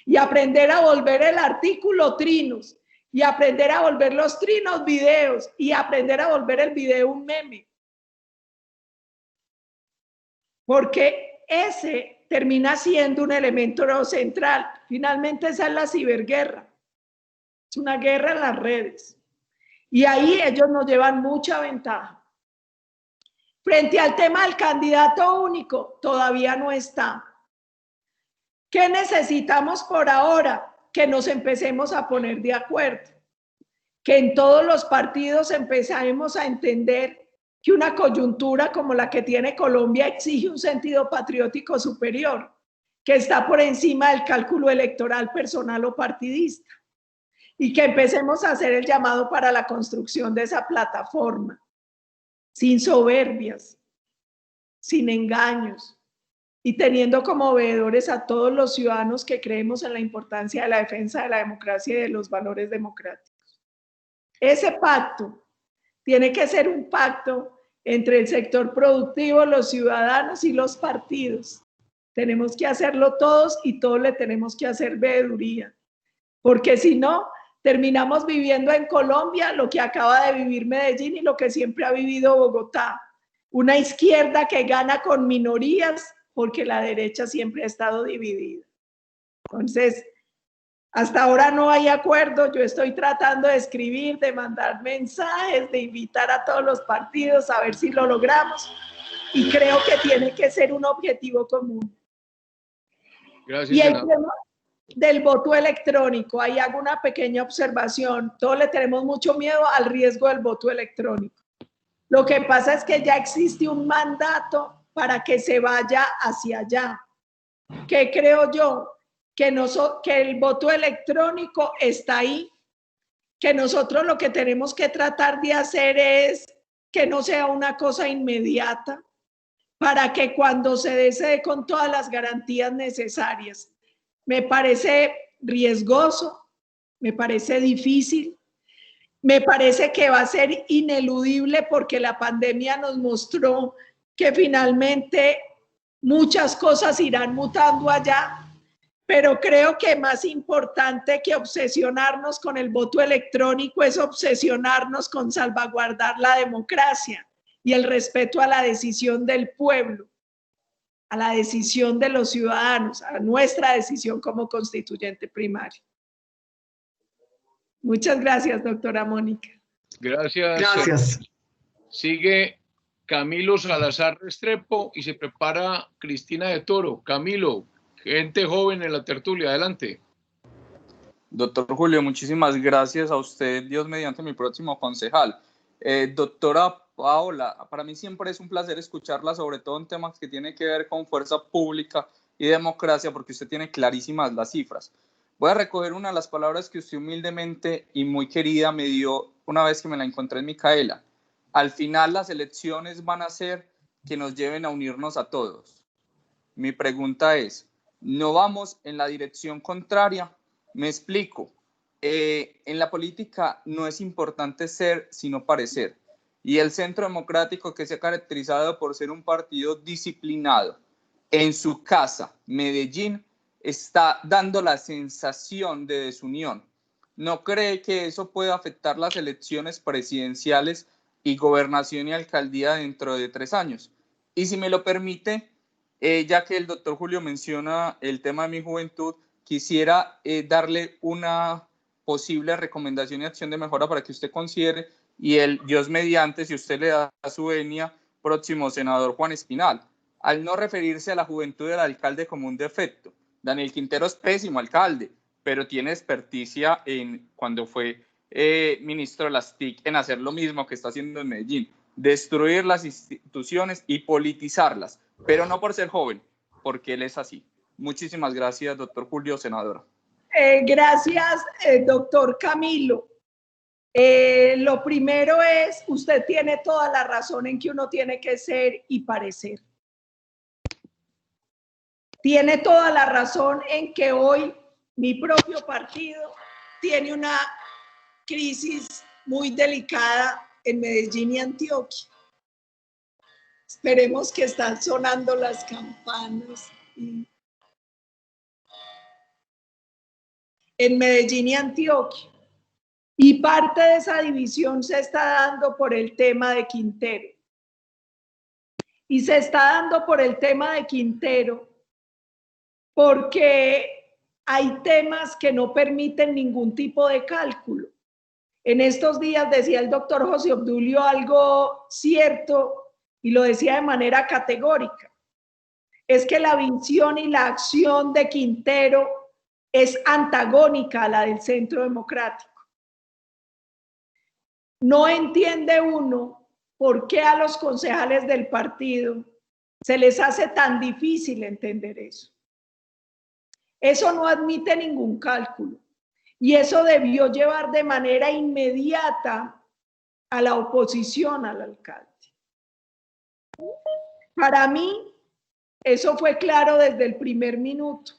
y aprender a volver el artículo trinos y aprender a volver los trinos videos y aprender a volver el video un meme. Porque ese termina siendo un elemento central. Finalmente esa es la ciberguerra. Es una guerra en las redes. Y ahí ellos nos llevan mucha ventaja. Frente al tema del candidato único, todavía no está. ¿Qué necesitamos por ahora? Que nos empecemos a poner de acuerdo. Que en todos los partidos empecemos a entender que una coyuntura como la que tiene Colombia exige un sentido patriótico superior, que está por encima del cálculo electoral personal o partidista. Y que empecemos a hacer el llamado para la construcción de esa plataforma. Sin soberbias, sin engaños y teniendo como veedores a todos los ciudadanos que creemos en la importancia de la defensa de la democracia y de los valores democráticos. Ese pacto tiene que ser un pacto entre el sector productivo, los ciudadanos y los partidos. Tenemos que hacerlo todos y todos le tenemos que hacer veeduría, porque si no, terminamos viviendo en Colombia lo que acaba de vivir Medellín y lo que siempre ha vivido Bogotá. Una izquierda que gana con minorías porque la derecha siempre ha estado dividida. Entonces, hasta ahora no hay acuerdo. Yo estoy tratando de escribir, de mandar mensajes, de invitar a todos los partidos a ver si lo logramos. Y creo que tiene que ser un objetivo común. Gracias, y el senadora. tema del voto electrónico, ahí hago una pequeña observación. Todos le tenemos mucho miedo al riesgo del voto electrónico. Lo que pasa es que ya existe un mandato para que se vaya hacia allá. ¿Qué creo yo? Que el voto electrónico está ahí, que nosotros lo que tenemos que tratar de hacer es que no sea una cosa inmediata, para que cuando se dé con todas las garantías necesarias. Me parece riesgoso, me parece difícil, me parece que va a ser ineludible porque la pandemia nos mostró que finalmente muchas cosas irán mutando allá, pero creo que más importante que obsesionarnos con el voto electrónico es obsesionarnos con salvaguardar la democracia y el respeto a la decisión del pueblo, a la decisión de los ciudadanos, a nuestra decisión como constituyente primario. Muchas gracias, doctora Mónica. Gracias. Gracias. Sigue Camilo Salazar Restrepo y se prepara Cristina de Toro. Camilo, gente joven en la tertulia, adelante. Doctor Julio, muchísimas gracias a usted, Dios mediante mi próximo concejal. Doctora Paola, para mí siempre es un placer escucharla, sobre todo en temas que tienen que ver con fuerza pública y democracia, porque usted tiene clarísimas las cifras. Voy a recoger una de las palabras que usted humildemente y muy querida me dio una vez que me la encontré en Micaela. Al final las elecciones van a hacer que nos lleven a unirnos a todos. Mi pregunta es, ¿no vamos en la dirección contraria? Me explico. En la política no es importante ser, sino parecer. Y el Centro Democrático, que se ha caracterizado por ser un partido disciplinado, en su casa, Medellín, está dando la sensación de desunión. ¿No cree que eso puede afectar las elecciones presidenciales y gobernación y alcaldía dentro de 3 años? Y si me lo permite, ya que el doctor Julio menciona el tema de mi juventud, quisiera darle una posible recomendación y acción de mejora para que usted considere, y el Dios mediante, si usted le da su venia, próximo senador Juan Espinal, al no referirse a la juventud del alcalde como un defecto. Daniel Quintero es pésimo alcalde, pero tiene experticia en cuando fue ministro de las TIC en hacer lo mismo que está haciendo en Medellín, destruir las instituciones y politizarlas, pero no por ser joven, porque él es así. Muchísimas gracias, doctor Julio, senadora. Gracias, doctor Camilo. Lo primero es, usted tiene toda la razón en que uno tiene que ser y parecer. Tiene toda la razón en que hoy mi propio partido tiene una crisis muy delicada en Medellín y Antioquia. Esperemos que están sonando las campanas. En Medellín y Antioquia. Y parte de esa división se está dando por el tema de Quintero. Y se está dando por el tema de Quintero porque hay temas que no permiten ningún tipo de cálculo. En estos días decía el doctor José Obdulio algo cierto y lo decía de manera categórica. Es que la visión y la acción de Quintero es antagónica a la del Centro Democrático. No entiende uno por qué a los concejales del partido se les hace tan difícil entender eso. Eso no admite ningún cálculo y eso debió llevar de manera inmediata a la oposición al alcalde. Para mí, eso fue claro desde el primer minuto.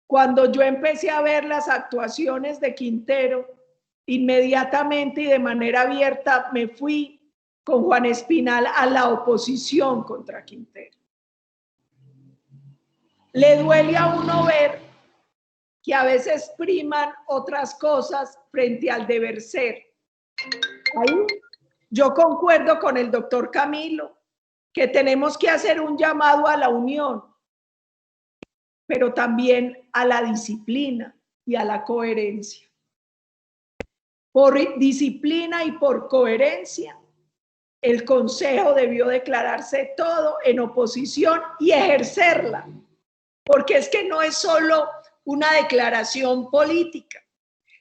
Cuando yo empecé a ver las actuaciones de Quintero, inmediatamente y de manera abierta me fui con Juan Espinal a la oposición contra Quintero. Le duele a uno ver que a veces priman otras cosas frente al deber ser. Ahí yo concuerdo con el doctor Camilo que tenemos que hacer un llamado a la unión, pero también a la disciplina y a la coherencia. Por disciplina y por coherencia, el Consejo debió declararse todo en oposición y ejercerla, porque es que no es solo una declaración política,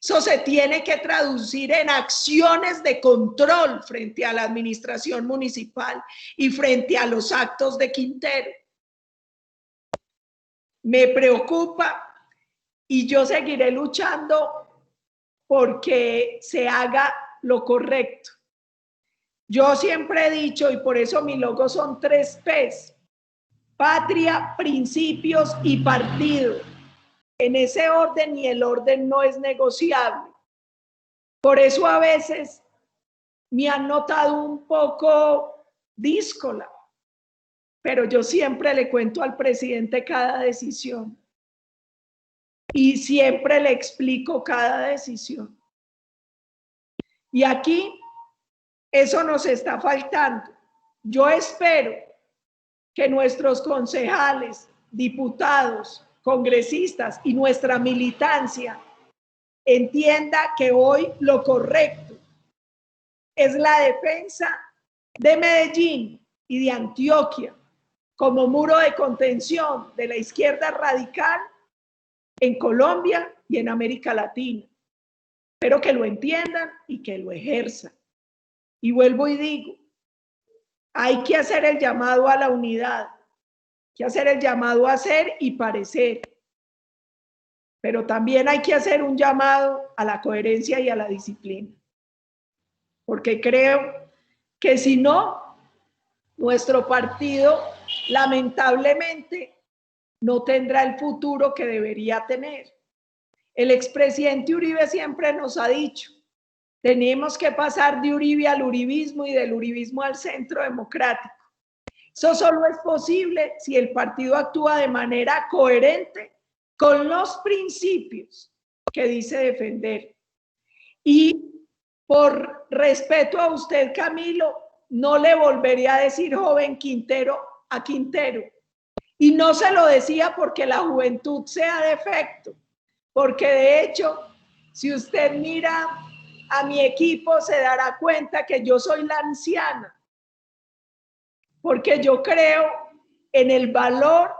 eso se tiene que traducir en acciones de control frente a la administración municipal y frente a los actos de Quintero. Me preocupa y yo seguiré luchando porque se haga lo correcto. Yo siempre he dicho, y por eso mi logo son 3 P's: patria, principios y partido. En ese orden, y el orden no es negociable. Por eso a veces me han notado un poco díscola, pero yo siempre le cuento al presidente cada decisión y siempre le explico cada decisión. Y aquí eso nos está faltando. Yo espero que nuestros concejales, diputados, congresistas y nuestra militancia entienda que hoy lo correcto es la defensa de Medellín y de Antioquia como muro de contención de la izquierda radical en Colombia y en América Latina. Espero que lo entiendan y que lo ejerzan. Y vuelvo y digo, hay que hacer el llamado a la unidad, hay que hacer el llamado a ser y parecer, pero también hay que hacer un llamado a la coherencia y a la disciplina, porque creo que si no, nuestro partido lamentablemente no tendrá el futuro que debería tener. El expresidente Uribe siempre nos ha dicho, tenemos que pasar de Uribe al uribismo y del uribismo al centro democrático. Eso solo es posible si el partido actúa de manera coherente con los principios que dice defender. Y por respeto a usted, Camilo, no le volvería a decir joven Quintero a Quintero. Y no se lo decía porque la juventud sea defecto, porque de hecho, si usted mira a mi equipo, se dará cuenta que yo soy la anciana, porque yo creo en el valor,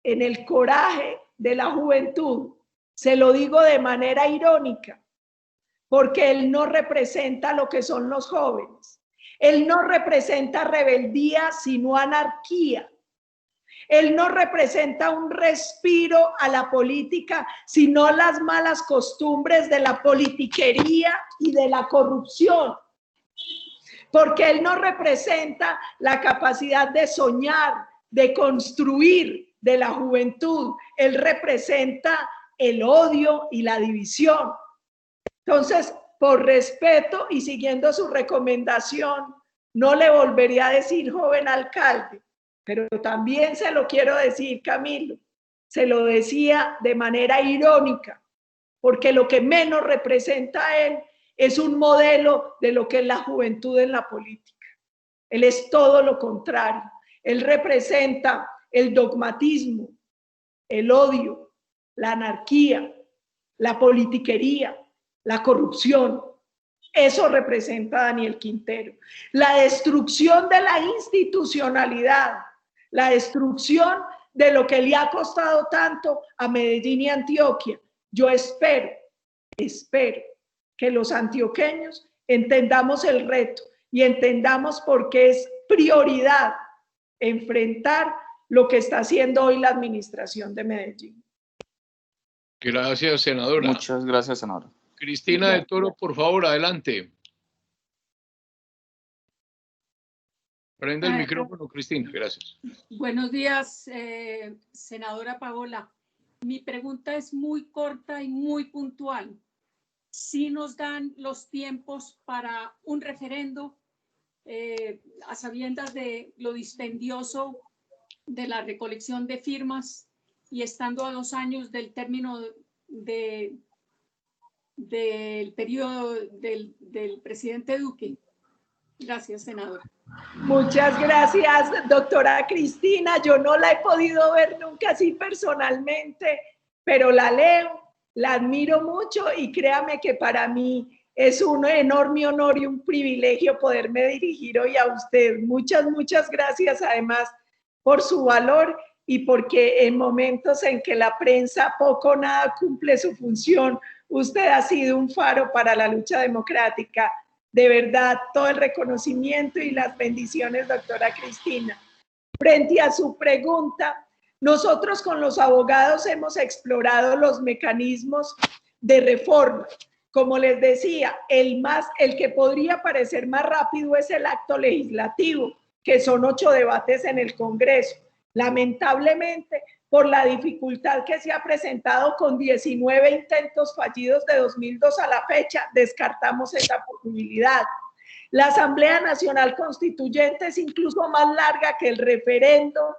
en el coraje de la juventud. Se lo digo de manera irónica, porque él no representa lo que son los jóvenes. Él no representa rebeldía, sino anarquía. Él no representa un respiro a la política, sino las malas costumbres de la politiquería y de la corrupción. Porque él no representa la capacidad de soñar, de construir de la juventud. Él representa el odio y la división. Entonces, por respeto y siguiendo su recomendación, no le volvería a decir joven alcalde, pero también se lo quiero decir, Camilo, se lo decía de manera irónica, porque lo que menos representa a él es un modelo de lo que es la juventud en la política. Él es todo lo contrario. Él representa el dogmatismo, el odio, la anarquía, la politiquería, la corrupción. Eso representa Daniel Quintero. La destrucción de la institucionalidad, la destrucción de lo que le ha costado tanto a Medellín y Antioquia. Yo espero que los antioqueños entendamos el reto y entendamos por qué es prioridad enfrentar lo que está haciendo hoy la administración de Medellín. Gracias, senadora. Muchas gracias, senadora. Cristina del Toro, por favor, adelante. Prende el micrófono, Cristina, gracias. Buenos días, senadora Paola. Mi pregunta es muy corta y muy puntual. ¿Sí nos dan los tiempos para un referendo a sabiendas de lo dispendioso de la recolección de firmas y estando a 2 años del término del periodo del presidente Duque. Gracias, senadora. Muchas gracias, doctora Cristina. Yo no la he podido ver nunca así personalmente, pero la leo, la admiro mucho y créame que para mí es un enorme honor y un privilegio poderme dirigir hoy a usted. Muchas gracias además por su valor y porque en momentos en que la prensa poco o nada cumple su función, usted ha sido un faro para la lucha democrática. De verdad, todo el reconocimiento y las bendiciones, doctora Cristina. Frente a su pregunta, nosotros con los abogados hemos explorado los mecanismos de reforma. Como les decía, el que podría parecer más rápido es el acto legislativo, que son 8 debates en el Congreso. Lamentablemente, por la dificultad que se ha presentado con 19 intentos fallidos de 2002 a la fecha, descartamos esa posibilidad. La Asamblea Nacional Constituyente es incluso más larga que el referendo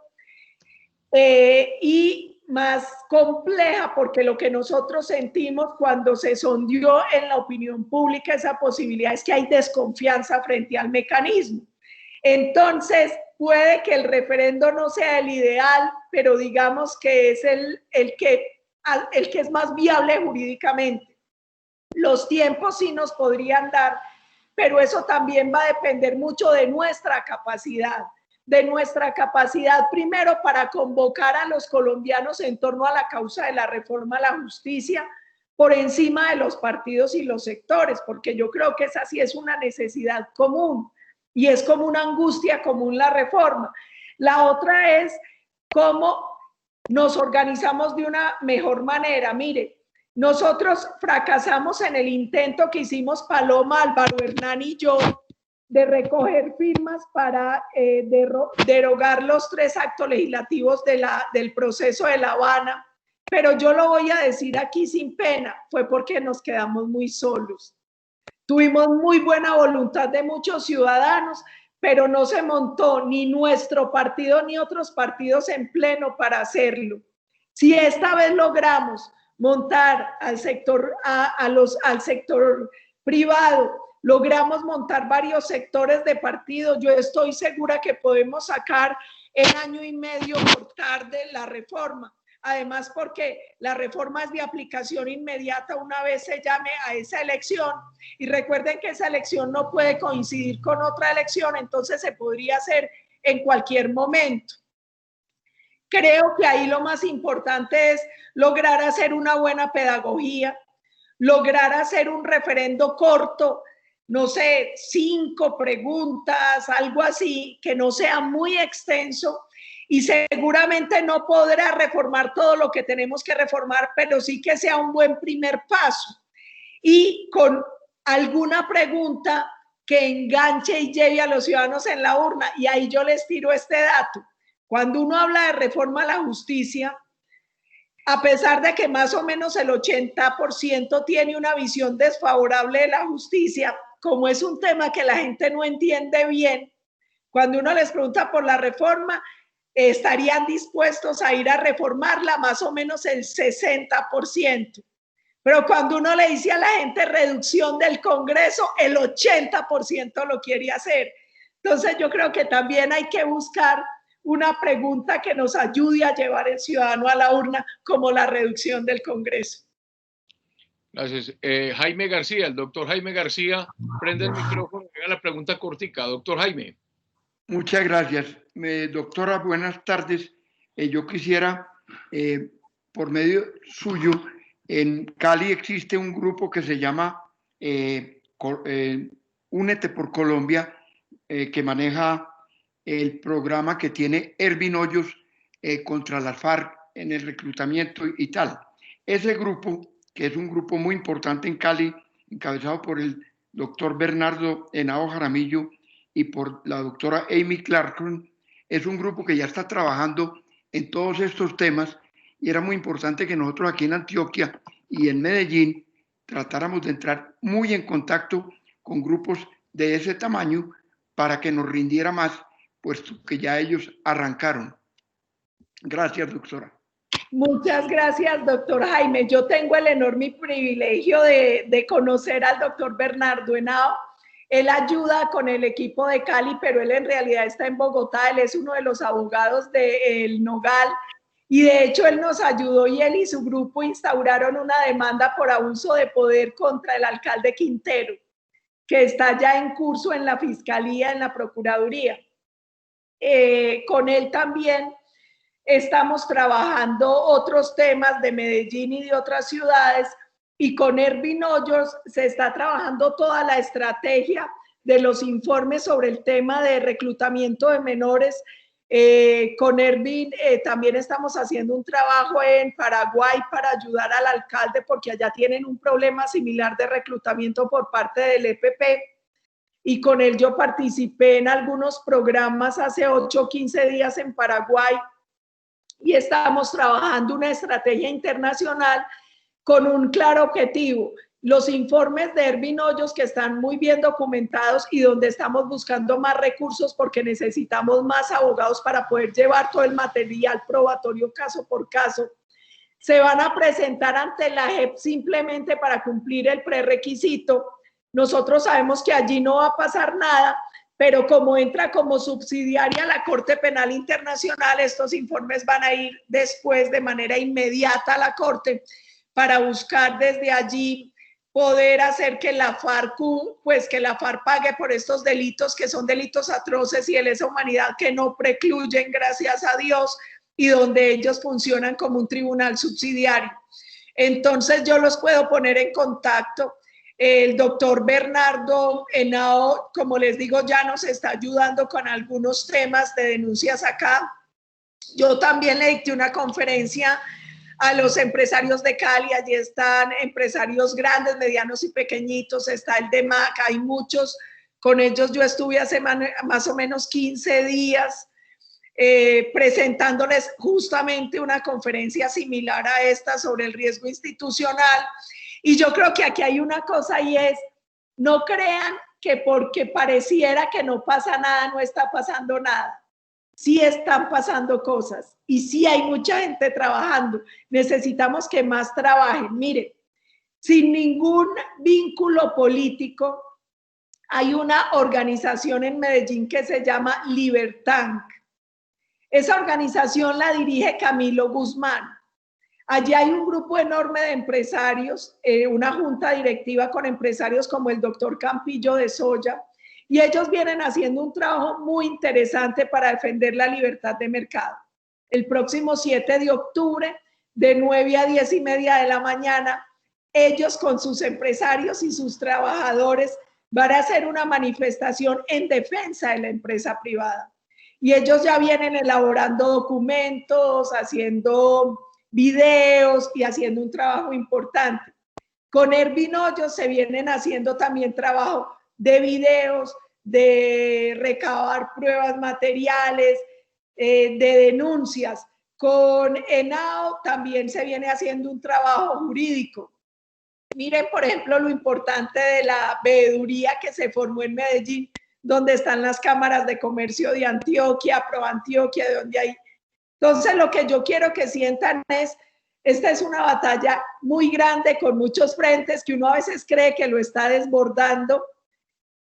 y más compleja, porque lo que nosotros sentimos cuando se sondeó en la opinión pública esa posibilidad es que hay desconfianza frente al mecanismo. Entonces, puede que el referendo no sea el ideal, pero digamos que es el que es más viable jurídicamente. Los tiempos sí nos podrían dar, pero eso también va a depender mucho de nuestra capacidad primero para convocar a los colombianos en torno a la causa de la reforma a la justicia por encima de los partidos y los sectores, porque yo creo que esa sí es una necesidad común. Y es como una angustia común la reforma. La otra es cómo nos organizamos de una mejor manera. Mire, nosotros fracasamos en el intento que hicimos Paloma, Álvaro Hernán y yo de recoger firmas para derogar los 3 actos legislativos del proceso de La Habana. Pero yo lo voy a decir aquí sin pena, fue porque nos quedamos muy solos. Tuvimos muy buena voluntad de muchos ciudadanos, pero no se montó ni nuestro partido ni otros partidos en pleno para hacerlo. Si esta vez logramos montar al sector, al sector privado, logramos montar varios sectores de partido, yo estoy segura que podemos sacar en año y medio por tarde la reforma. Además, porque la reforma es de aplicación inmediata una vez se llame a esa elección. Y recuerden que esa elección no puede coincidir con otra elección, entonces se podría hacer en cualquier momento. Creo que ahí lo más importante es lograr hacer una buena pedagogía, lograr hacer un referendo corto, no sé, 5 preguntas, algo así, que no sea muy extenso. Y seguramente no podrá reformar todo lo que tenemos que reformar, pero sí que sea un buen primer paso. Y con alguna pregunta que enganche y lleve a los ciudadanos en la urna. Y ahí yo les tiro este dato. Cuando uno habla de reforma a la justicia, a pesar de que más o menos el 80% tiene una visión desfavorable de la justicia, como es un tema que la gente no entiende bien, cuando uno les pregunta por la reforma, estarían dispuestos a ir a reformarla más o menos el 60%. Pero cuando uno le dice a la gente reducción del Congreso, el 80% lo quiere hacer. Entonces yo creo que también hay que buscar una pregunta que nos ayude a llevar el ciudadano a la urna, como la reducción del Congreso. Gracias. Jaime García, el doctor Jaime García, prende el micrófono y haga la pregunta cortica. Doctor Jaime. Muchas gracias. Doctora, buenas tardes. Yo quisiera, por medio suyo, en Cali existe un grupo que se llama Únete por Colombia, que maneja el programa que tiene Ervin Hoyos contra las FARC en el reclutamiento y tal. Ese grupo, que es un grupo muy importante en Cali, encabezado por el doctor Bernardo Henao Jaramillo y por la doctora Amy Clarkson, es un grupo que ya está trabajando en todos estos temas y era muy importante que nosotros aquí en Antioquia y en Medellín tratáramos de entrar muy en contacto con grupos de ese tamaño para que nos rindiera más, puesto que ya ellos arrancaron. Gracias, doctora. Muchas gracias, doctor Jaime. Yo tengo el enorme privilegio de conocer al doctor Bernardo Henao. Él ayuda con el equipo de Cali, pero él en realidad está en Bogotá. Él es uno de los abogados del Nogal. Y de hecho él nos ayudó y él y su grupo instauraron una demanda por abuso de poder contra el alcalde Quintero, que está ya en curso en la Fiscalía, en la Procuraduría. Con él también estamos trabajando otros temas de Medellín y de otras ciudades, y con Ervin Hoyos se está trabajando toda la estrategia de los informes sobre el tema de reclutamiento de menores. Con Ervin también estamos haciendo un trabajo en Paraguay para ayudar al alcalde, porque allá tienen un problema similar de reclutamiento por parte del EPP. Y con él yo participé en algunos programas hace 8 o 15 días en Paraguay, y estamos trabajando una estrategia internacional con un claro objetivo: los informes de Ervin Hoyos, que están muy bien documentados y donde estamos buscando más recursos porque necesitamos más abogados para poder llevar todo el material probatorio caso por caso, se van a presentar ante la JEP simplemente para cumplir el prerequisito. Nosotros sabemos que allí no va a pasar nada, pero como entra como subsidiaria la Corte Penal Internacional, estos informes van a ir después de manera inmediata a la Corte para buscar desde allí poder hacer que la FARC, pues que la FARC pague por estos delitos, que son delitos atroces y de lesa humanidad que no precluyen, gracias a Dios, y donde ellos funcionan como un tribunal subsidiario. Entonces yo los puedo poner en contacto. El doctor Bernardo Henao, como les digo, ya nos está ayudando con algunos temas de denuncias acá. Yo también le dicté una conferencia a los empresarios de Cali. Allí están empresarios grandes, medianos y pequeñitos. Está el de MAC, hay muchos. Con ellos yo estuve hace más o menos 15 días presentándoles justamente una conferencia similar a esta sobre el riesgo institucional. Y yo creo que aquí hay una cosa, y es: no crean que porque pareciera que no pasa nada, no está pasando nada. Sí están pasando cosas y sí hay mucha gente trabajando. Necesitamos que más trabajen. Mire, sin ningún vínculo político, hay una organización en Medellín que se llama Libertank. Esa organización la dirige Camilo Guzmán. Allí hay un grupo enorme de empresarios, una junta directiva con empresarios como el doctor Campillo de Soya, y ellos vienen haciendo un trabajo muy interesante para defender la libertad de mercado. El próximo 7 de octubre, de 9 a 10 y media de la mañana, ellos con sus empresarios y sus trabajadores van a hacer una manifestación en defensa de la empresa privada. Y ellos ya vienen elaborando documentos, haciendo videos y haciendo un trabajo importante. Con Ervin Hoyos se vienen haciendo también trabajo de videos, de recabar pruebas materiales, de denuncias. Con Henao también se viene haciendo un trabajo jurídico. Miren, por ejemplo, lo importante de la veeduría que se formó en Medellín, donde están las cámaras de comercio de Antioquia, ProAntioquia, de donde hay. Entonces, lo que yo quiero que sientan es: esta es una batalla muy grande con muchos frentes que uno a veces cree que lo está desbordando,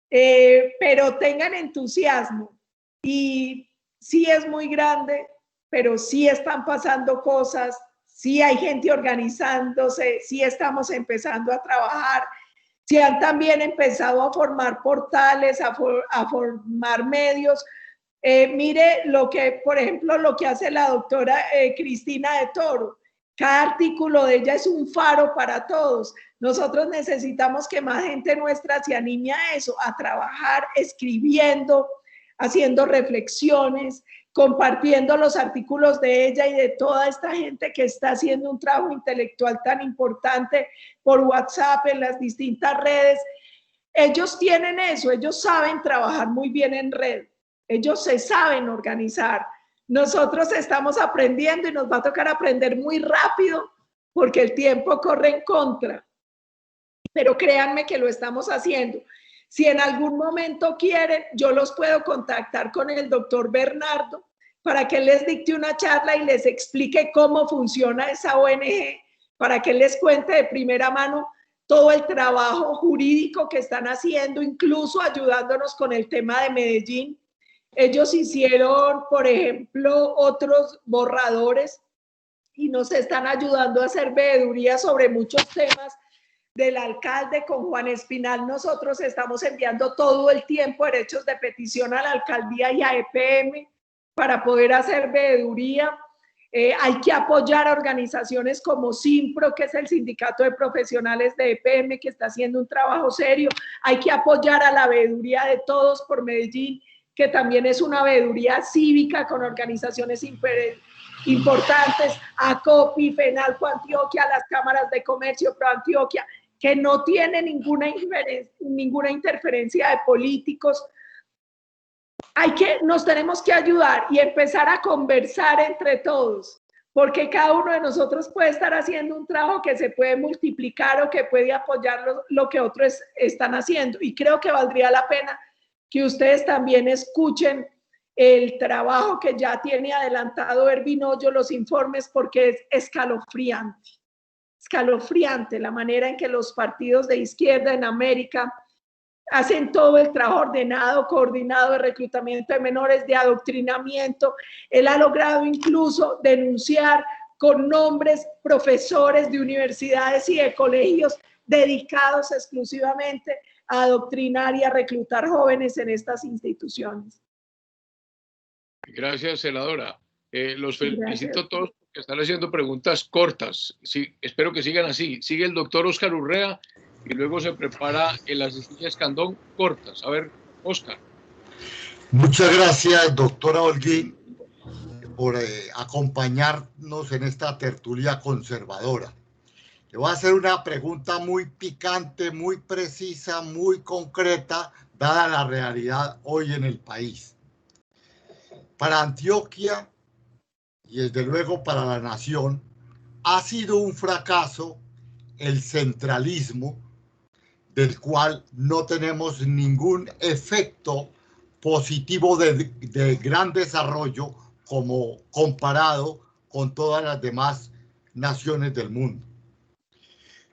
pero tengan entusiasmo. Y sí es muy grande, pero sí están pasando cosas, sí hay gente organizándose, sí estamos empezando a trabajar, sí han también empezado a formar portales, a formar medios. Mire lo que, por ejemplo, lo que hace la doctora Cristina de Toro. Cada artículo de ella es un faro para todos. Nosotros necesitamos que más gente nuestra se anime a eso, a trabajar escribiendo, haciendo reflexiones, compartiendo los artículos de ella y de toda esta gente que está haciendo un trabajo intelectual tan importante por WhatsApp, en las distintas redes. Ellos tienen eso, ellos saben trabajar muy bien en red. Ellos se saben organizar. Nosotros estamos aprendiendo y nos va a tocar aprender muy rápido porque el tiempo corre en contra. Pero créanme que lo estamos haciendo. Si en algún momento quieren, yo los puedo contactar con el doctor Bernardo para que él les dicte una charla y les explique cómo funciona esa ONG, para que él les cuente de primera mano todo el trabajo jurídico que están haciendo, incluso ayudándonos con el tema de Medellín. Ellos hicieron, por ejemplo, otros borradores y nos están ayudando a hacer veeduría sobre muchos temas del alcalde. Con Juan Espinal nosotros estamos enviando todo el tiempo derechos de petición a la alcaldía y a EPM para poder hacer veeduría. Hay que apoyar a organizaciones como SIMPRO, que es el sindicato de profesionales de EPM, que está haciendo un trabajo serio. Hay que apoyar a la veeduría de Todos por Medellín, que también es una veeduría cívica con organizaciones importantes, ACOPI, FENALCO Antioquia, las cámaras de comercio Pro Antioquia, que no tiene ninguna interferencia de políticos. Nos tenemos que ayudar y empezar a conversar entre todos, porque cada uno de nosotros puede estar haciendo un trabajo que se puede multiplicar o que puede apoyar lo que otros están haciendo. Y creo que valdría la pena que ustedes también escuchen el trabajo que ya tiene adelantado Ervin Hoyo, los informes, porque es escalofriante la manera en que los partidos de izquierda en América hacen todo el trabajo ordenado, coordinado de reclutamiento de menores, de adoctrinamiento. Él ha logrado incluso denunciar con nombres profesores de universidades y de colegios dedicados exclusivamente a adoctrinar y a reclutar jóvenes en estas instituciones. Gracias, senadora. Los felicito a todos que están haciendo preguntas cortas. Sí, espero que sigan así. Sigue el doctor Óscar Urrea y luego se prepara la Cecilia Escandón, cortas. A ver, Óscar. Muchas gracias, doctora Holguín, por acompañarnos en esta tertulia conservadora. Le voy a hacer una pregunta muy picante, muy precisa, muy concreta, dada la realidad hoy en el país. Para Antioquia y desde luego para la nación, ha sido un fracaso el centralismo, del cual no tenemos ningún efecto positivo de gran desarrollo como comparado con todas las demás naciones del mundo.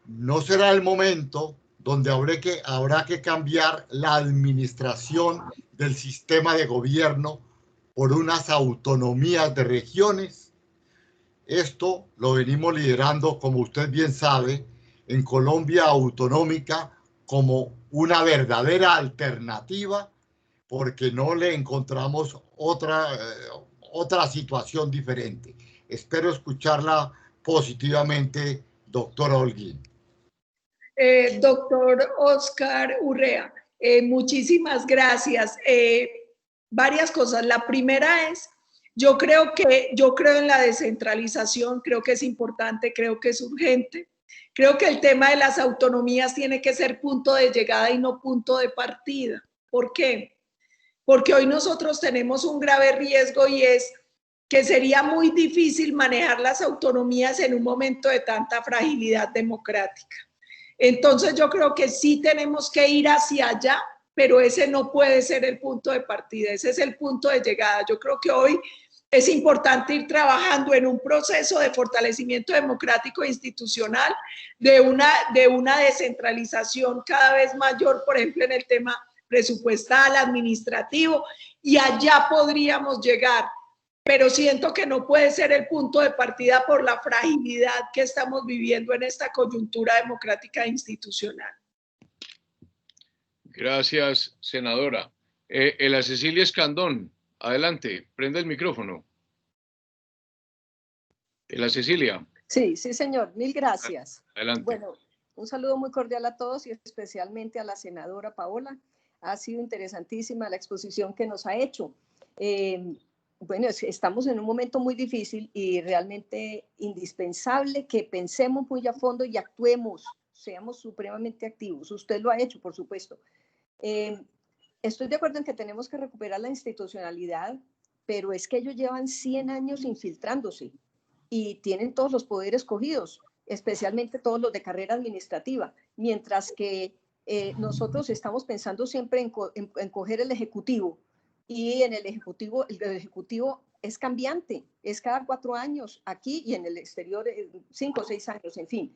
¿No será el momento donde habrá que cambiar la administración del sistema de gobierno por unas autonomías de regiones? Esto lo venimos liderando, como usted bien sabe, en Colombia autonómica como una verdadera alternativa, porque no le encontramos otra situación diferente. Espero escucharla positivamente, doctora Holguín. Doctor Óscar Urrea, muchísimas gracias. Varias cosas. La primera es, yo creo en la descentralización, creo que es importante, creo que es urgente. Creo que el tema de las autonomías tiene que ser punto de llegada y no punto de partida. ¿Por qué? Porque hoy nosotros tenemos un grave riesgo y es que sería muy difícil manejar las autonomías en un momento de tanta fragilidad democrática. Entonces yo creo que sí tenemos que ir hacia allá, pero ese no puede ser el punto de partida, ese es el punto de llegada. Yo creo que hoy es importante ir trabajando en un proceso de fortalecimiento democrático e institucional, de una descentralización cada vez mayor, por ejemplo, en el tema presupuestal, administrativo, y allá podríamos llegar. Pero siento que no puede ser el punto de partida por la fragilidad que estamos viviendo en esta coyuntura democrática e institucional. Gracias, senadora. La Cecilia Escandón, adelante, prende el micrófono. La Cecilia. Sí, señor, mil gracias. Adelante. Bueno, un saludo muy cordial a todos y especialmente a la senadora Paola. Ha sido interesantísima la exposición que nos ha hecho. Bueno, estamos en un momento muy difícil y realmente indispensable que pensemos muy a fondo y actuemos, seamos supremamente activos. Usted lo ha hecho, por supuesto. Estoy de acuerdo en que tenemos que recuperar la institucionalidad, pero es que ellos llevan 100 años infiltrándose y tienen todos los poderes cogidos, especialmente todos los de carrera administrativa, mientras que nosotros estamos pensando siempre en coger el Ejecutivo, y en el Ejecutivo es cambiante, es cada 4 años, aquí y en el exterior 5 o 6 años, en fin.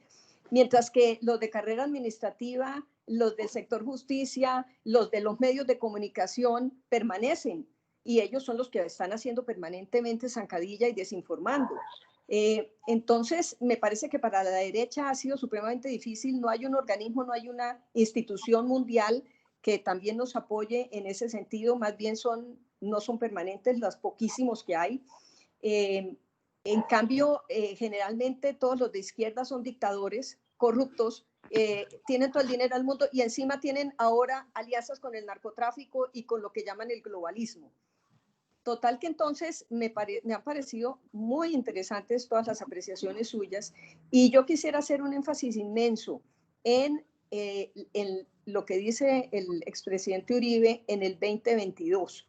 Mientras que los de carrera administrativa, los del sector justicia, los de los medios de comunicación permanecen, y ellos son los que están haciendo permanentemente zancadilla y desinformando. Entonces, me parece que para la derecha ha sido supremamente difícil. No hay un organismo, no hay una institución mundial que también nos apoye en ese sentido. Más bien no son permanentes los poquísimos que hay. En cambio, generalmente todos los de izquierda son dictadores, corruptos, tienen todo el dinero del mundo y encima tienen ahora alianzas con el narcotráfico y con lo que llaman el globalismo. Total que entonces me han parecido muy interesantes todas las apreciaciones suyas, y yo quisiera hacer un énfasis inmenso en lo que dice el expresidente Uribe en el 2022.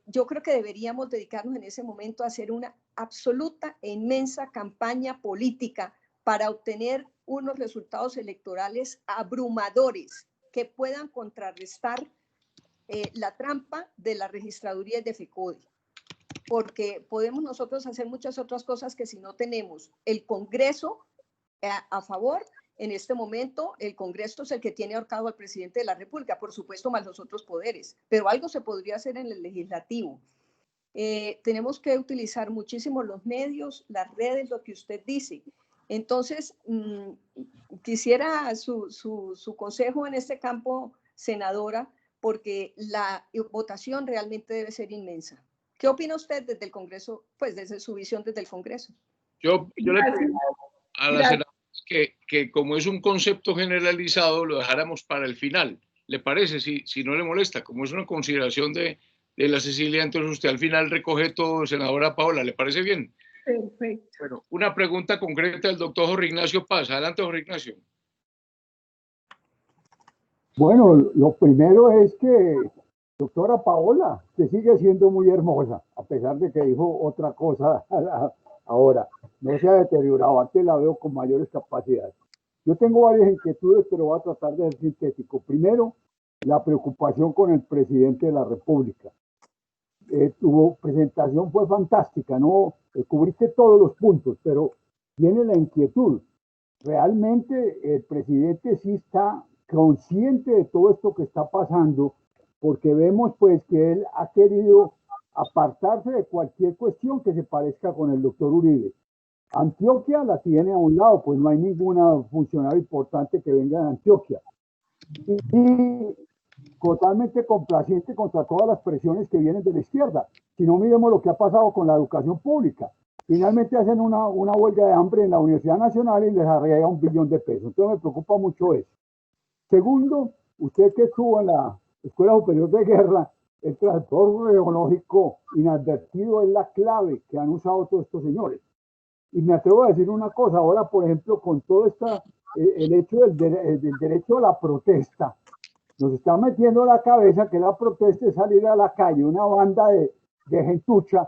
Yo creo que deberíamos dedicarnos en ese momento a hacer una absoluta e inmensa campaña política para obtener unos resultados electorales abrumadores que puedan contrarrestar la trampa de la registraduría y de FECODE, porque podemos nosotros hacer muchas otras cosas que si no tenemos el Congreso a favor, en este momento el Congreso es el que tiene ahorcado al presidente de la República, por supuesto, más los otros poderes, pero algo se podría hacer en el legislativo. Tenemos que utilizar muchísimo los medios, las redes, lo que usted dice. Entonces, quisiera su consejo en este campo, senadora, porque la votación realmente debe ser inmensa. ¿Qué opina usted desde el Congreso, pues desde su visión desde el Congreso? Yo le pido a la senadora que como es un concepto generalizado, lo dejáramos para el final. ¿Le parece? Si no le molesta, como es una consideración de la Cecilia, entonces usted al final recoge todo, senadora Paola. ¿Le parece bien? Perfecto. Bueno, una pregunta concreta del doctor Jorge Ignacio Paz. Adelante, Jorge Ignacio. Bueno, lo primero es que, doctora Paola, que sigue siendo muy hermosa, a pesar de que dijo otra cosa ahora. No se ha deteriorado, antes la veo con mayores capacidades. Yo tengo varias inquietudes, pero voy a tratar de ser sintético. Primero, la preocupación con el presidente de la República. Tu presentación fue fantástica, ¿no? Cubriste todos los puntos, pero tiene la inquietud. Realmente el presidente sí está consciente de todo esto que está pasando, porque vemos pues que él ha querido apartarse de cualquier cuestión que se parezca con el doctor Uribe. Antioquia la tiene a un lado, pues no hay ninguna funcionario importante que venga de Antioquia. Y totalmente complaciente contra todas las presiones que vienen de la izquierda. Si no, miremos lo que ha pasado con la educación pública. Finalmente hacen una huelga de hambre en la Universidad Nacional y les arregla $1 billón. Entonces me preocupa mucho eso. Segundo, usted que estuvo en la Escuela Superior de Guerra, el trastorno ideológico inadvertido es la clave que han usado todos estos señores. Y me atrevo a decir una cosa, ahora por ejemplo con todo el hecho del derecho a la protesta, nos está metiendo a la cabeza que la protesta es salir a la calle, una banda de gentucha,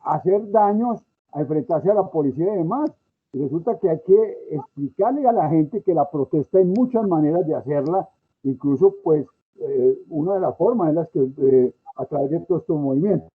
a hacer daños, a enfrentarse a la policía y demás. Y resulta que hay que explicarle a la gente que la protesta hay muchas maneras de hacerla, incluso pues una de las formas en las que a través de todos estos movimientos.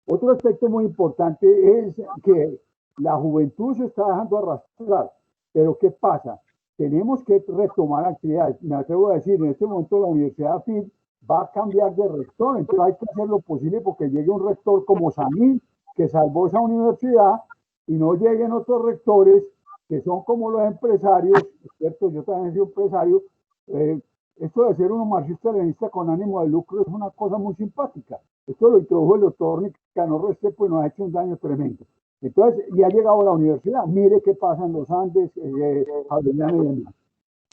Otro aspecto muy importante es que la juventud se está dejando arrastrar, pero ¿qué pasa? Tenemos que retomar actividades. Me atrevo a decir, en este momento la Universidad FIT va a cambiar de rector, entonces hay que hacer lo posible porque llegue un rector como Samir, que salvó esa universidad, y no lleguen otros rectores que son como los empresarios, ¿cierto? Yo también soy empresario. Esto de ser uno marxista-leninista con ánimo de lucro es una cosa muy simpática. Esto lo introdujo el doctor Nicanor Restrepo y nos ha hecho un daño tremendo. Entonces, ya ha llegado a la universidad. Mire qué pasa en los Andes, Javeriana y demás.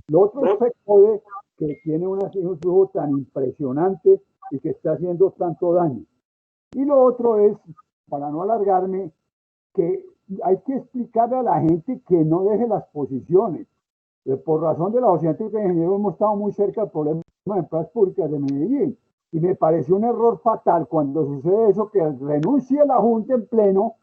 Lo otro es FECODE, que tiene un flujo tan impresionante y que está haciendo tanto daño. Y lo otro es, para no alargarme, que hay que explicarle a la gente que no deje las posiciones. Por razón de la docente de ingeniero hemos estado muy cerca del problema de empresas públicas de Medellín. Y me pareció un error fatal cuando sucede eso, que renuncie la Junta en pleno,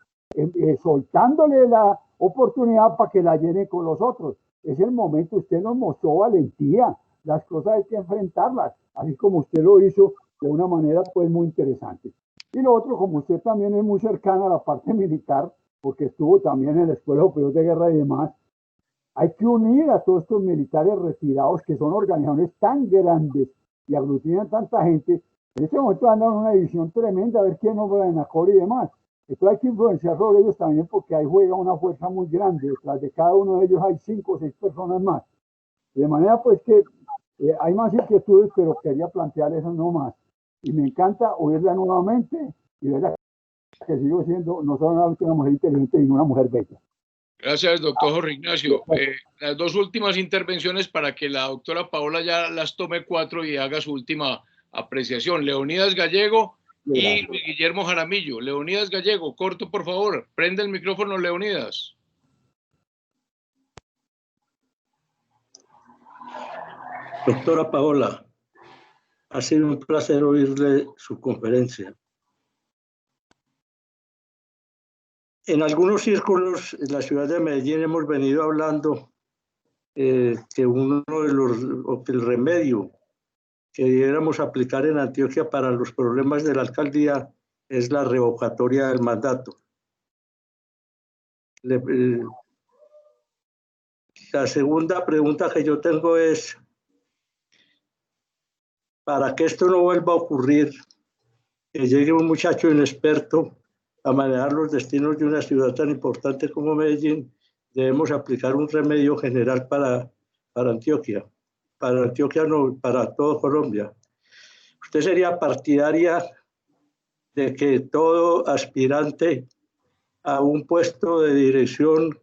soltándole la oportunidad para que la llene con los otros. Es el momento, usted nos mostró valentía, las cosas hay que enfrentarlas, así como usted lo hizo de una manera pues muy interesante. Y lo otro, como usted también es muy cercana a la parte militar, porque estuvo también en la Escuela Superior de Guerra y demás, hay que unir a todos estos militares retirados que son organizaciones tan grandes y aglutinan tanta gente. En este momento andan en una división tremenda, a ver quién nombra en ACOR y demás. Entonces hay que influenciar sobre ellos también porque ahí juega una fuerza muy grande. Detrás de cada uno de ellos hay 5 o 6 personas más. De manera pues que hay más inquietudes, pero quería plantear eso no más. Y me encanta oírla nuevamente y verla que sigo siendo no solamente una mujer inteligente, sino una mujer bella. Gracias, doctor Jorge Ignacio. Las dos últimas intervenciones para que la doctora Paola ya las tome 4 y haga su última apreciación. Leonidas Gallego y Luis Guillermo Jaramillo. Leonidas Gallego, corto, por favor. Prende el micrófono, Leonidas. Doctora Paola, ha sido un placer oírle su conferencia. En algunos círculos en la ciudad de Medellín hemos venido hablando que el remedio que debiéramos aplicar en Antioquia para los problemas de la alcaldía es la revocatoria del mandato. La segunda pregunta que yo tengo es, para que esto no vuelva a ocurrir, que llegue un muchacho inexperto a manejar los destinos de una ciudad tan importante como Medellín, debemos aplicar un remedio general para Antioquia. Para Antioquia no, para todo Colombia. ¿Usted sería partidaria de que todo aspirante a un puesto de dirección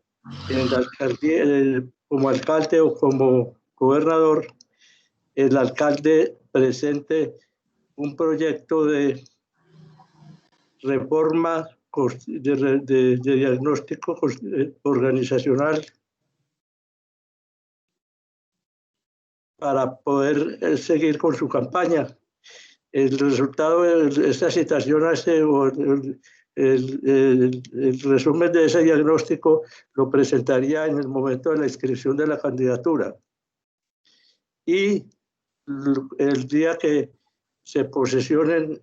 en la alcaldía, como alcalde o como gobernador, el alcalde presente un proyecto de reforma de diagnóstico organizacional para poder seguir con su campaña? El resultado de esta citación el resumen de ese diagnóstico lo presentaría en el momento de la inscripción de la candidatura. Y el día que se posesionen,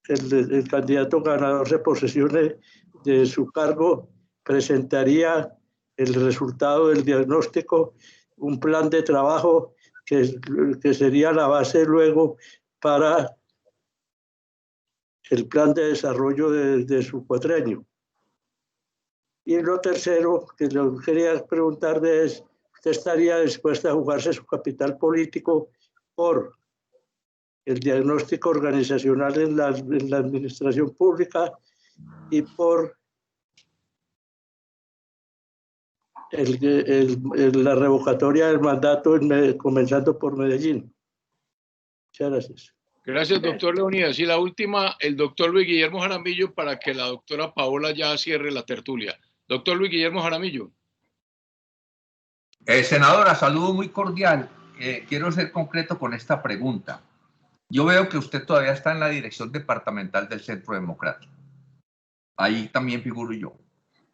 el candidato ganador se posesione de su cargo, presentaría el resultado del diagnóstico, un plan de trabajo que sería la base luego para el plan de desarrollo de su cuatrenio. Y lo tercero que yo quería preguntarle es, ¿usted estaría dispuesta a jugarse su capital político por el diagnóstico organizacional en la administración pública y por la revocatoria del mandato, comenzando por Medellín? Muchas gracias. Gracias, doctor Leonidas. Y la última, el doctor Luis Guillermo Jaramillo, para que la doctora Paola ya cierre la tertulia. Doctor Luis Guillermo Jaramillo. Senadora, saludo muy cordial. Quiero ser concreto con esta pregunta. Yo veo que usted todavía está en la dirección departamental del Centro Democrático. Ahí también figuro yo.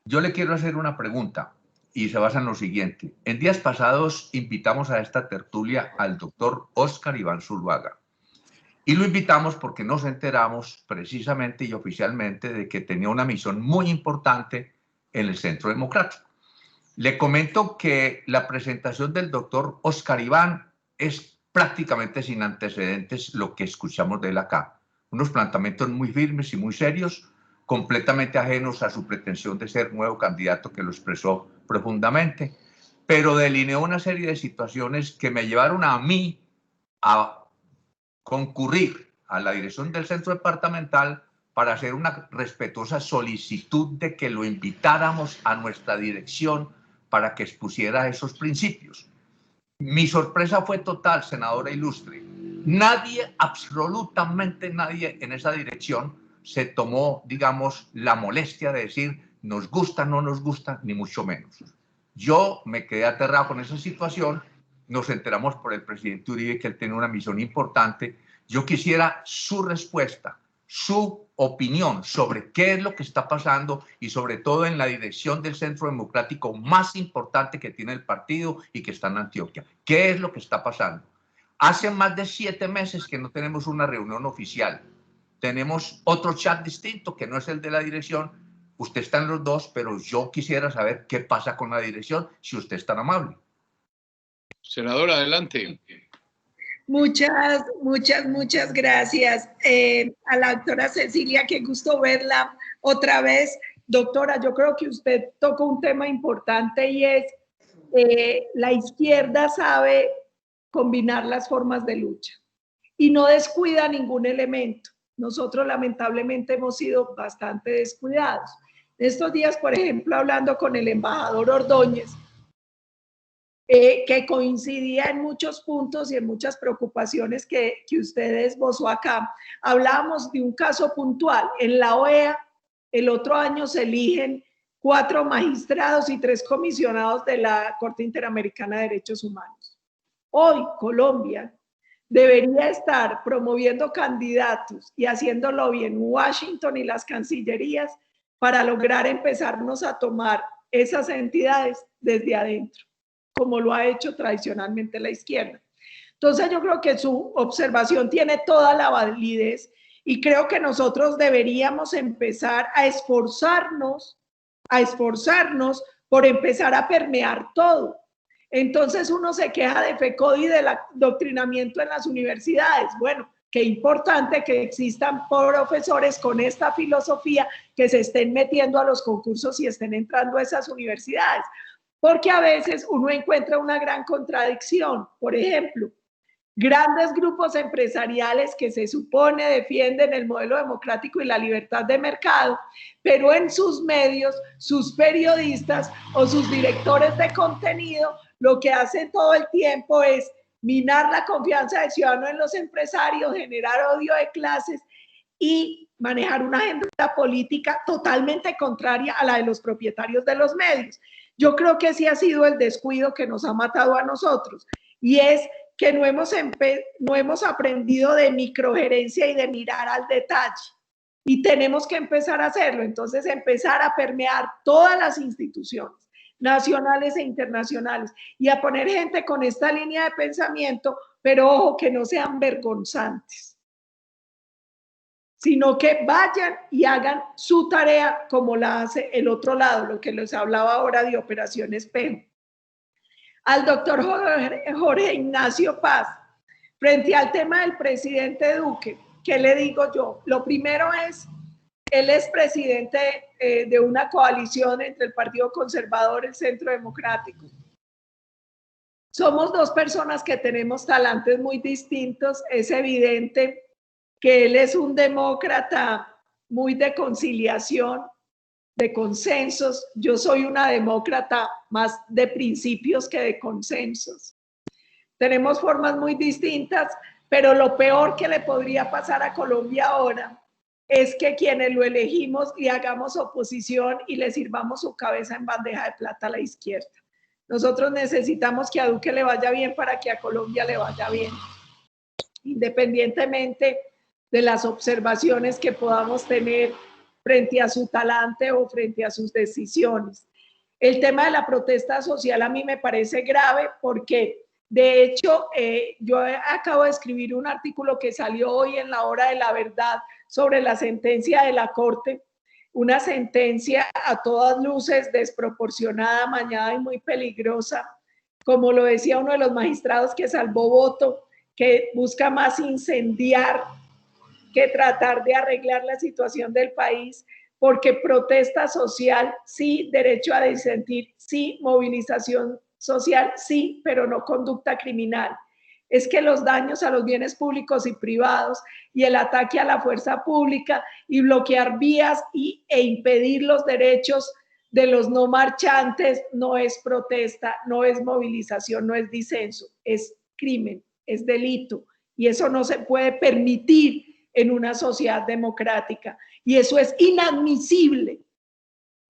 Yo le quiero hacer una pregunta y se basa en lo siguiente. En días pasados invitamos a esta tertulia al doctor Óscar Iván Zuluaga. Y lo invitamos porque nos enteramos precisamente y oficialmente de que tenía una misión muy importante en el Centro Democrático. Le comento que la presentación del doctor Óscar Iván es prácticamente sin antecedentes lo que escuchamos de él acá. Unos planteamientos muy firmes y muy serios, completamente ajenos a su pretensión de ser nuevo candidato, que lo expresó profundamente, pero delineó una serie de situaciones que me llevaron a mí a concurrir a la dirección del centro departamental para hacer una respetuosa solicitud de que lo invitáramos a nuestra dirección para que expusiera esos principios. Mi sorpresa fue total, senadora ilustre. Nadie, absolutamente nadie en esa dirección se tomó, digamos, la molestia de decir nos gusta, no nos gusta, ni mucho menos. Yo me quedé aterrado con esa situación. Nos enteramos por el presidente Uribe que él tiene una misión importante. Yo quisiera su respuesta, su opinión sobre qué es lo que está pasando y sobre todo en la dirección del Centro Democrático más importante que tiene el partido y que está en Antioquia. ¿Qué es lo que está pasando? Hace más de 7 meses que no tenemos una reunión oficial. tenemos otro chat distinto que no es el de la dirección. Usted está en los dos, pero yo quisiera saber qué pasa con la dirección, si usted es tan amable. Senadora, adelante. Muchas gracias. A la doctora Cecilia, qué gusto verla otra vez. Doctora, yo creo que usted tocó un tema importante y es la izquierda sabe combinar las formas de lucha y no descuida ningún elemento. Nosotros lamentablemente hemos sido bastante descuidados. Estos días, por ejemplo, hablando con el embajador Ordóñez, que coincidía en muchos puntos y en muchas preocupaciones que usted esbozó acá, hablábamos de un caso puntual. En la OEA, el otro año se eligen 4 magistrados y 3 comisionados de la Corte Interamericana de Derechos Humanos. Hoy, Colombia debería estar promoviendo candidatos y haciendo lobby en Washington y las cancillerías para lograr empezarnos a tomar esas entidades desde adentro, como lo ha hecho tradicionalmente la izquierda. Entonces yo creo que su observación tiene toda la validez y creo que nosotros deberíamos empezar a esforzarnos por empezar a permear todo. Entonces uno se queja de FECODI y del adoctrinamiento en las universidades. Bueno, qué importante que existan profesores con esta filosofía que se estén metiendo a los concursos y estén entrando a esas universidades. Porque a veces uno encuentra una gran contradicción. Por ejemplo, grandes grupos empresariales que se supone defienden el modelo democrático y la libertad de mercado, pero en sus medios, sus periodistas o sus directores de contenido lo que hacen todo el tiempo es minar la confianza del ciudadano en los empresarios, generar odio de clases y manejar una agenda política totalmente contraria a la de los propietarios de los medios. Yo creo que ese ha sido el descuido que nos ha matado a nosotros, y es que no hemos aprendido de microgerencia y de mirar al detalle, y tenemos que empezar a hacerlo. Entonces empezar a permear todas las instituciones nacionales e internacionales y a poner gente con esta línea de pensamiento, pero ojo, que no sean vergonzantes, sino que vayan y hagan su tarea como la hace el otro lado, lo que les hablaba ahora de Operación Espejo. Al doctor Jorge Ignacio Paz, frente al tema del presidente Duque, ¿qué le digo yo? Lo primero es, él es presidente de una coalición entre el Partido Conservador y el Centro Democrático. Somos 2 personas que tenemos talantes muy distintos. Es evidente que él es un demócrata muy de conciliación, de consensos. Yo soy una demócrata más de principios que de consensos. Tenemos formas muy distintas, pero lo peor que le podría pasar a Colombia ahora es que quienes lo elegimos le hagamos oposición y le sirvamos su cabeza en bandeja de plata a la izquierda. Nosotros necesitamos que a Duque le vaya bien para que a Colombia le vaya bien, independientemente de las observaciones que podamos tener frente a su talante o frente a sus decisiones. El tema de la protesta social a mí me parece grave porque, de hecho, yo acabo de escribir un artículo que salió hoy en La Hora de la Verdad sobre la sentencia de la Corte, una sentencia a todas luces desproporcionada, amañada y muy peligrosa, como lo decía uno de los magistrados que salvó voto, que busca más incendiar que tratar de arreglar la situación del país, porque protesta social, sí, derecho a disentir, sí, movilización social, sí, pero no conducta criminal. Es que los daños a los bienes públicos y privados y el ataque a la fuerza pública y bloquear vías e impedir los derechos de los no marchantes no es protesta, no es movilización, no es disenso, es crimen, es delito, y eso no se puede permitir en una sociedad democrática, y eso es inadmisible.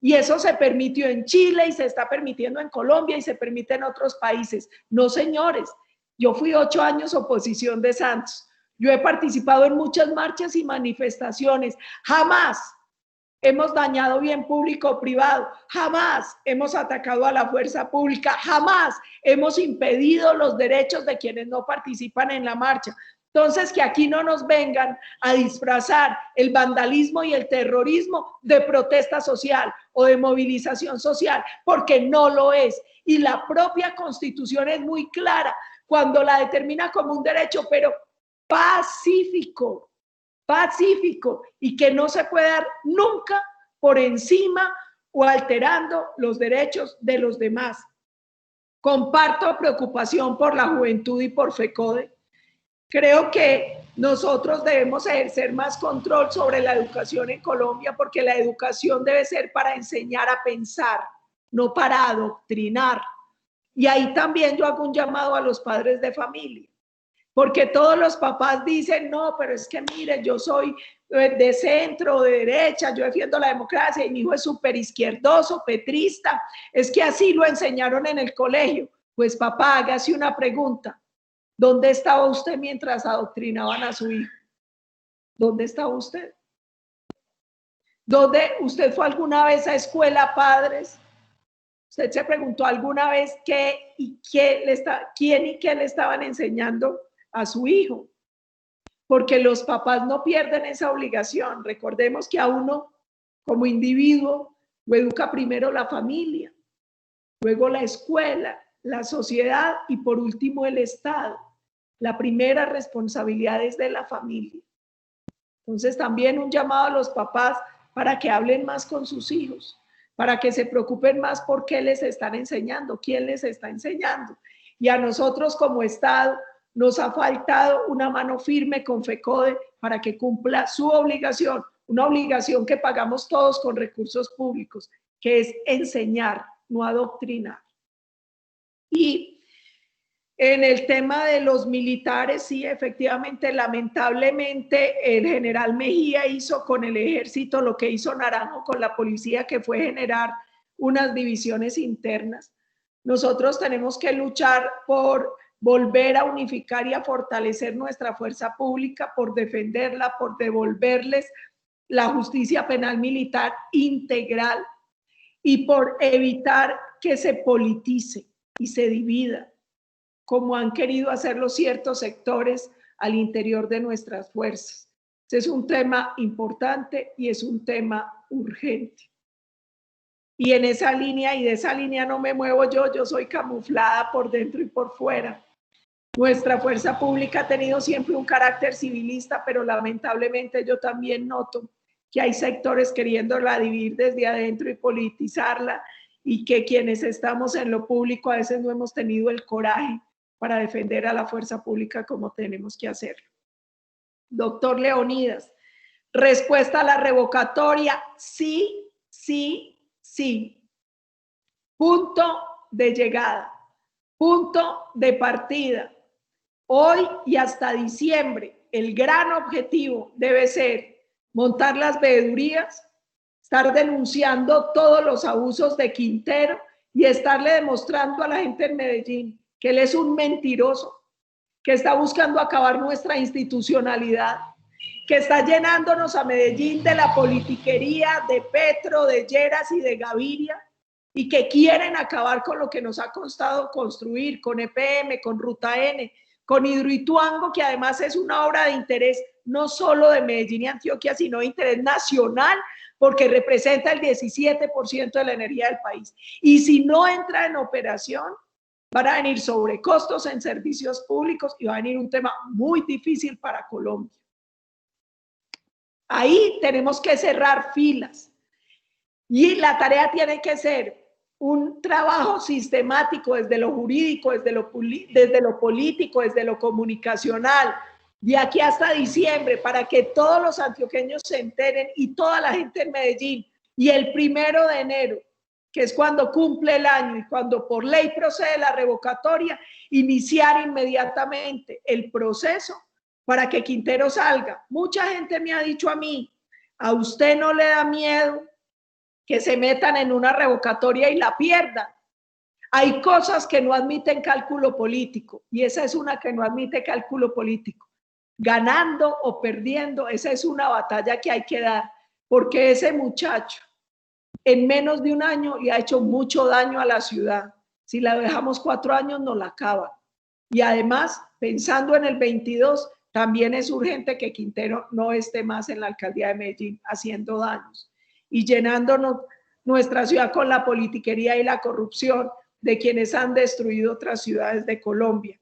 Y eso se permitió en Chile y se está permitiendo en Colombia y se permite en otros países. No, señores, yo fui 8 años oposición de Santos. Yo he participado en muchas marchas y manifestaciones. Jamás hemos dañado bien público o privado. Jamás hemos atacado a la fuerza pública. Jamás hemos impedido los derechos de quienes no participan en la marcha. Entonces, que aquí no nos vengan a disfrazar el vandalismo y el terrorismo de protesta social o de movilización social, porque no lo es. Y la propia Constitución es muy clara cuando la determina como un derecho, pero pacífico, y que no se puede dar nunca por encima o alterando los derechos de los demás. Comparto preocupación por la juventud y por FECODE. Creo que nosotros debemos ejercer más control sobre la educación en Colombia, porque la educación debe ser para enseñar a pensar, no para adoctrinar. Y ahí también yo hago un llamado a los padres de familia, porque todos los papás dicen, no, pero es que mire, yo soy de centro, de derecha, yo defiendo la democracia y mi hijo es súper izquierdoso, petrista, es que así lo enseñaron en el colegio. Pues papá, hágase una pregunta. ¿Dónde estaba usted mientras adoctrinaban a su hijo? ¿Dónde estaba usted? ¿Dónde usted fue alguna vez a escuela, padres? ¿Usted se preguntó alguna vez quién y qué le estaban enseñando a su hijo? Porque los papás no pierden esa obligación. Recordemos que a uno como individuo lo educa primero la familia, luego la escuela, la sociedad y por último el Estado. La primera responsabilidad es de la familia. Entonces también un llamado a los papás para que hablen más con sus hijos, para que se preocupen más por qué les están enseñando, quién les está enseñando. Y a nosotros como Estado nos ha faltado una mano firme con FECODE para que cumpla su obligación, una obligación que pagamos todos con recursos públicos, que es enseñar, no adoctrinar. Y en el tema de los militares, sí, efectivamente, lamentablemente, el general Mejía hizo con el ejército lo que hizo Naranjo con la policía, que fue generar unas divisiones internas. Nosotros tenemos que luchar por volver a unificar y a fortalecer nuestra fuerza pública, por defenderla, por devolverles la justicia penal militar integral y por evitar que se politice y se divida, como han querido hacerlo ciertos sectores al interior de nuestras fuerzas. Este es un tema importante y es un tema urgente. Y en esa línea, y de esa línea no me muevo yo soy camuflada por dentro y por fuera. Nuestra fuerza pública ha tenido siempre un carácter civilista, pero lamentablemente yo también noto que hay sectores queriéndola dividir desde adentro y politizarla, y que quienes estamos en lo público a veces no hemos tenido el coraje para defender a la fuerza pública como tenemos que hacerlo. Doctor Leonidas, respuesta a la revocatoria, sí, sí, sí. Punto de llegada, punto de partida. Hoy y hasta diciembre, el gran objetivo debe ser montar las veedurías, estar denunciando todos los abusos de Quintero y estarle demostrando a la gente en Medellín que él es un mentiroso, que está buscando acabar nuestra institucionalidad, que está llenándonos a Medellín de la politiquería de Petro, de Lleras y de Gaviria, y que quieren acabar con lo que nos ha costado construir, con EPM, con Ruta N, con Hidroituango, que además es una obra de interés no solo de Medellín y Antioquia, sino de interés nacional, porque representa el 17% de la energía del país. Y si no entra en operación, van a venir sobrecostos en servicios públicos y va a venir un tema muy difícil para Colombia. Ahí tenemos que cerrar filas y la tarea tiene que ser un trabajo sistemático desde lo jurídico, desde lo político, desde lo comunicacional, de aquí hasta diciembre, para que todos los antioqueños se enteren y toda la gente en Medellín. Y el 1 de enero, que es cuando cumple el año y cuando por ley procede la revocatoria, iniciar inmediatamente el proceso para que Quintero salga. Mucha gente me ha dicho a mí, ¿a usted no le da miedo que se metan en una revocatoria y la pierdan? Hay cosas que no admiten cálculo político y esa es una que no admite cálculo político. Ganando o perdiendo, esa es una batalla que hay que dar, porque ese muchacho en menos de un año le ha hecho mucho daño a la ciudad. Si la dejamos 4 años, nos la acaba. Y además, pensando en el 22, también es urgente que Quintero no esté más en la alcaldía de Medellín haciendo daños y llenándonos nuestra ciudad con la politiquería y la corrupción de quienes han destruido otras ciudades de Colombia.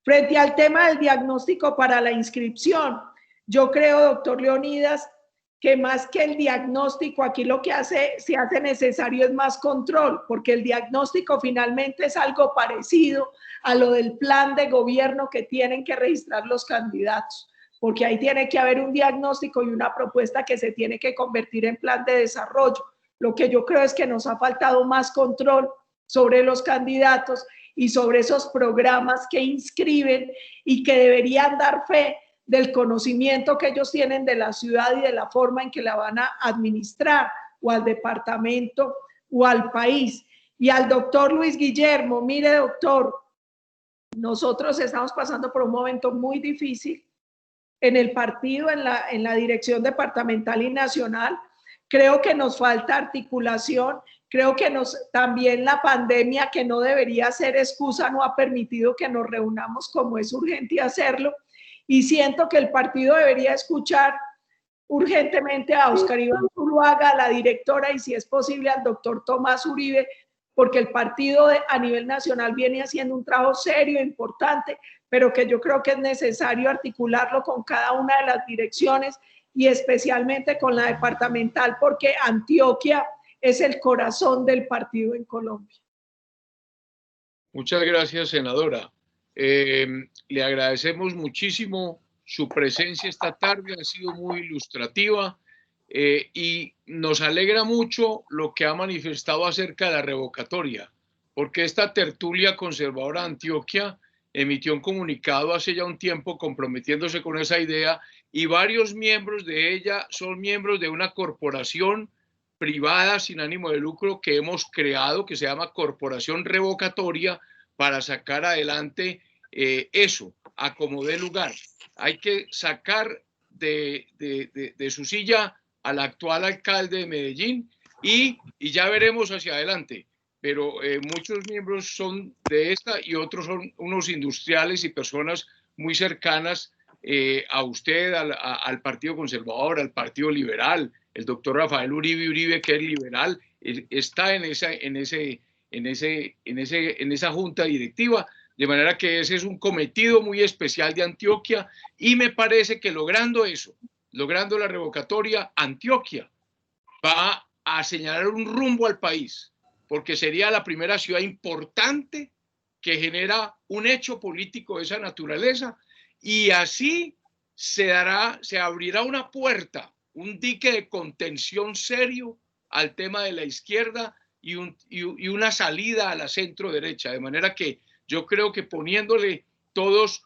Frente al tema del diagnóstico para la inscripción, yo creo, doctor Leonidas, que más que el diagnóstico, aquí lo que se hace necesario es más control, porque el diagnóstico finalmente es algo parecido a lo del plan de gobierno que tienen que registrar los candidatos, porque ahí tiene que haber un diagnóstico y una propuesta que se tiene que convertir en plan de desarrollo. Lo que yo creo es que nos ha faltado más control sobre los candidatos y sobre esos programas que inscriben y que deberían dar fe del conocimiento que ellos tienen de la ciudad y de la forma en que la van a administrar, o al departamento o al país. Y al doctor Luis Guillermo, mire doctor, nosotros estamos pasando por un momento muy difícil en el partido, en la dirección departamental y nacional. Creo que nos falta articulación, creo que también la pandemia, que no debería ser excusa, no ha permitido que nos reunamos como es urgente hacerlo. Y siento que el partido debería escuchar urgentemente a Oscar Iván Zuluaga, a la directora, y si es posible al doctor Tomás Uribe, porque el partido a nivel nacional viene haciendo un trabajo serio, importante, pero que yo creo que es necesario articularlo con cada una de las direcciones y especialmente con la departamental, porque Antioquia es el corazón del partido en Colombia. Muchas gracias, senadora. Le agradecemos muchísimo su presencia esta tarde, ha sido muy ilustrativa y nos alegra mucho lo que ha manifestado acerca de la revocatoria, porque esta tertulia conservadora de Antioquia emitió un comunicado hace ya un tiempo comprometiéndose con esa idea, y varios miembros de ella son miembros de una corporación privada sin ánimo de lucro que hemos creado, que se llama Corporación Revocatoria, para sacar adelante eso, a como dé lugar. Hay que sacar de su silla al actual alcalde de Medellín y ya veremos hacia adelante. Pero muchos miembros son de esta y otros son unos industriales y personas muy cercanas a usted, al Partido Conservador, al Partido Liberal. El doctor Rafael Uribe, que es liberal, está en esa junta directiva. De manera que ese es un cometido muy especial de Antioquia, y me parece que logrando eso, logrando la revocatoria, Antioquia va a señalar un rumbo al país, porque sería la primera ciudad importante que genera un hecho político de esa naturaleza, y así se abrirá una puerta, un dique de contención serio al tema de la izquierda y una salida a la centro derecha, de manera que yo creo que poniéndole todos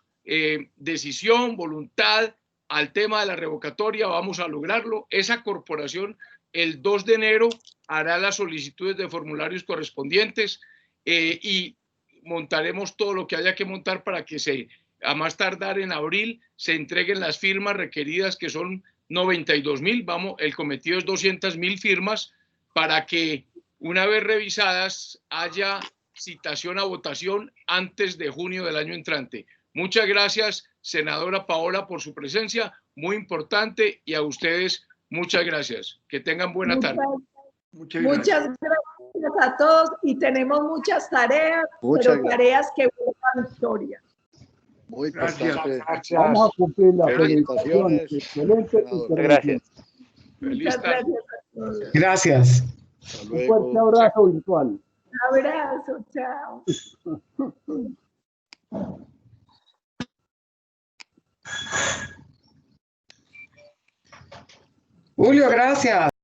decisión, voluntad al tema de la revocatoria, vamos a lograrlo. Esa corporación el 2 de enero hará las solicitudes de formularios correspondientes y montaremos todo lo que haya que montar para que a más tardar en abril se entreguen las firmas requeridas, que son 92,000. El cometido es 200,000 firmas, para que una vez revisadas haya citación a votación antes de junio del año entrante. Muchas gracias, senadora Paola, por su presencia, muy importante, y a ustedes muchas gracias. Que tengan buena tarde. Muchas gracias a todos, y tenemos muchas tareas, pero tareas que buscan victoria. Muy importante. Gracias. Vamos a cumplir la felicitación. Excelente. Gracias. Muchas gracias a todos. Gracias. Un fuerte abrazo virtual. Un abrazo, chao. Julio, gracias.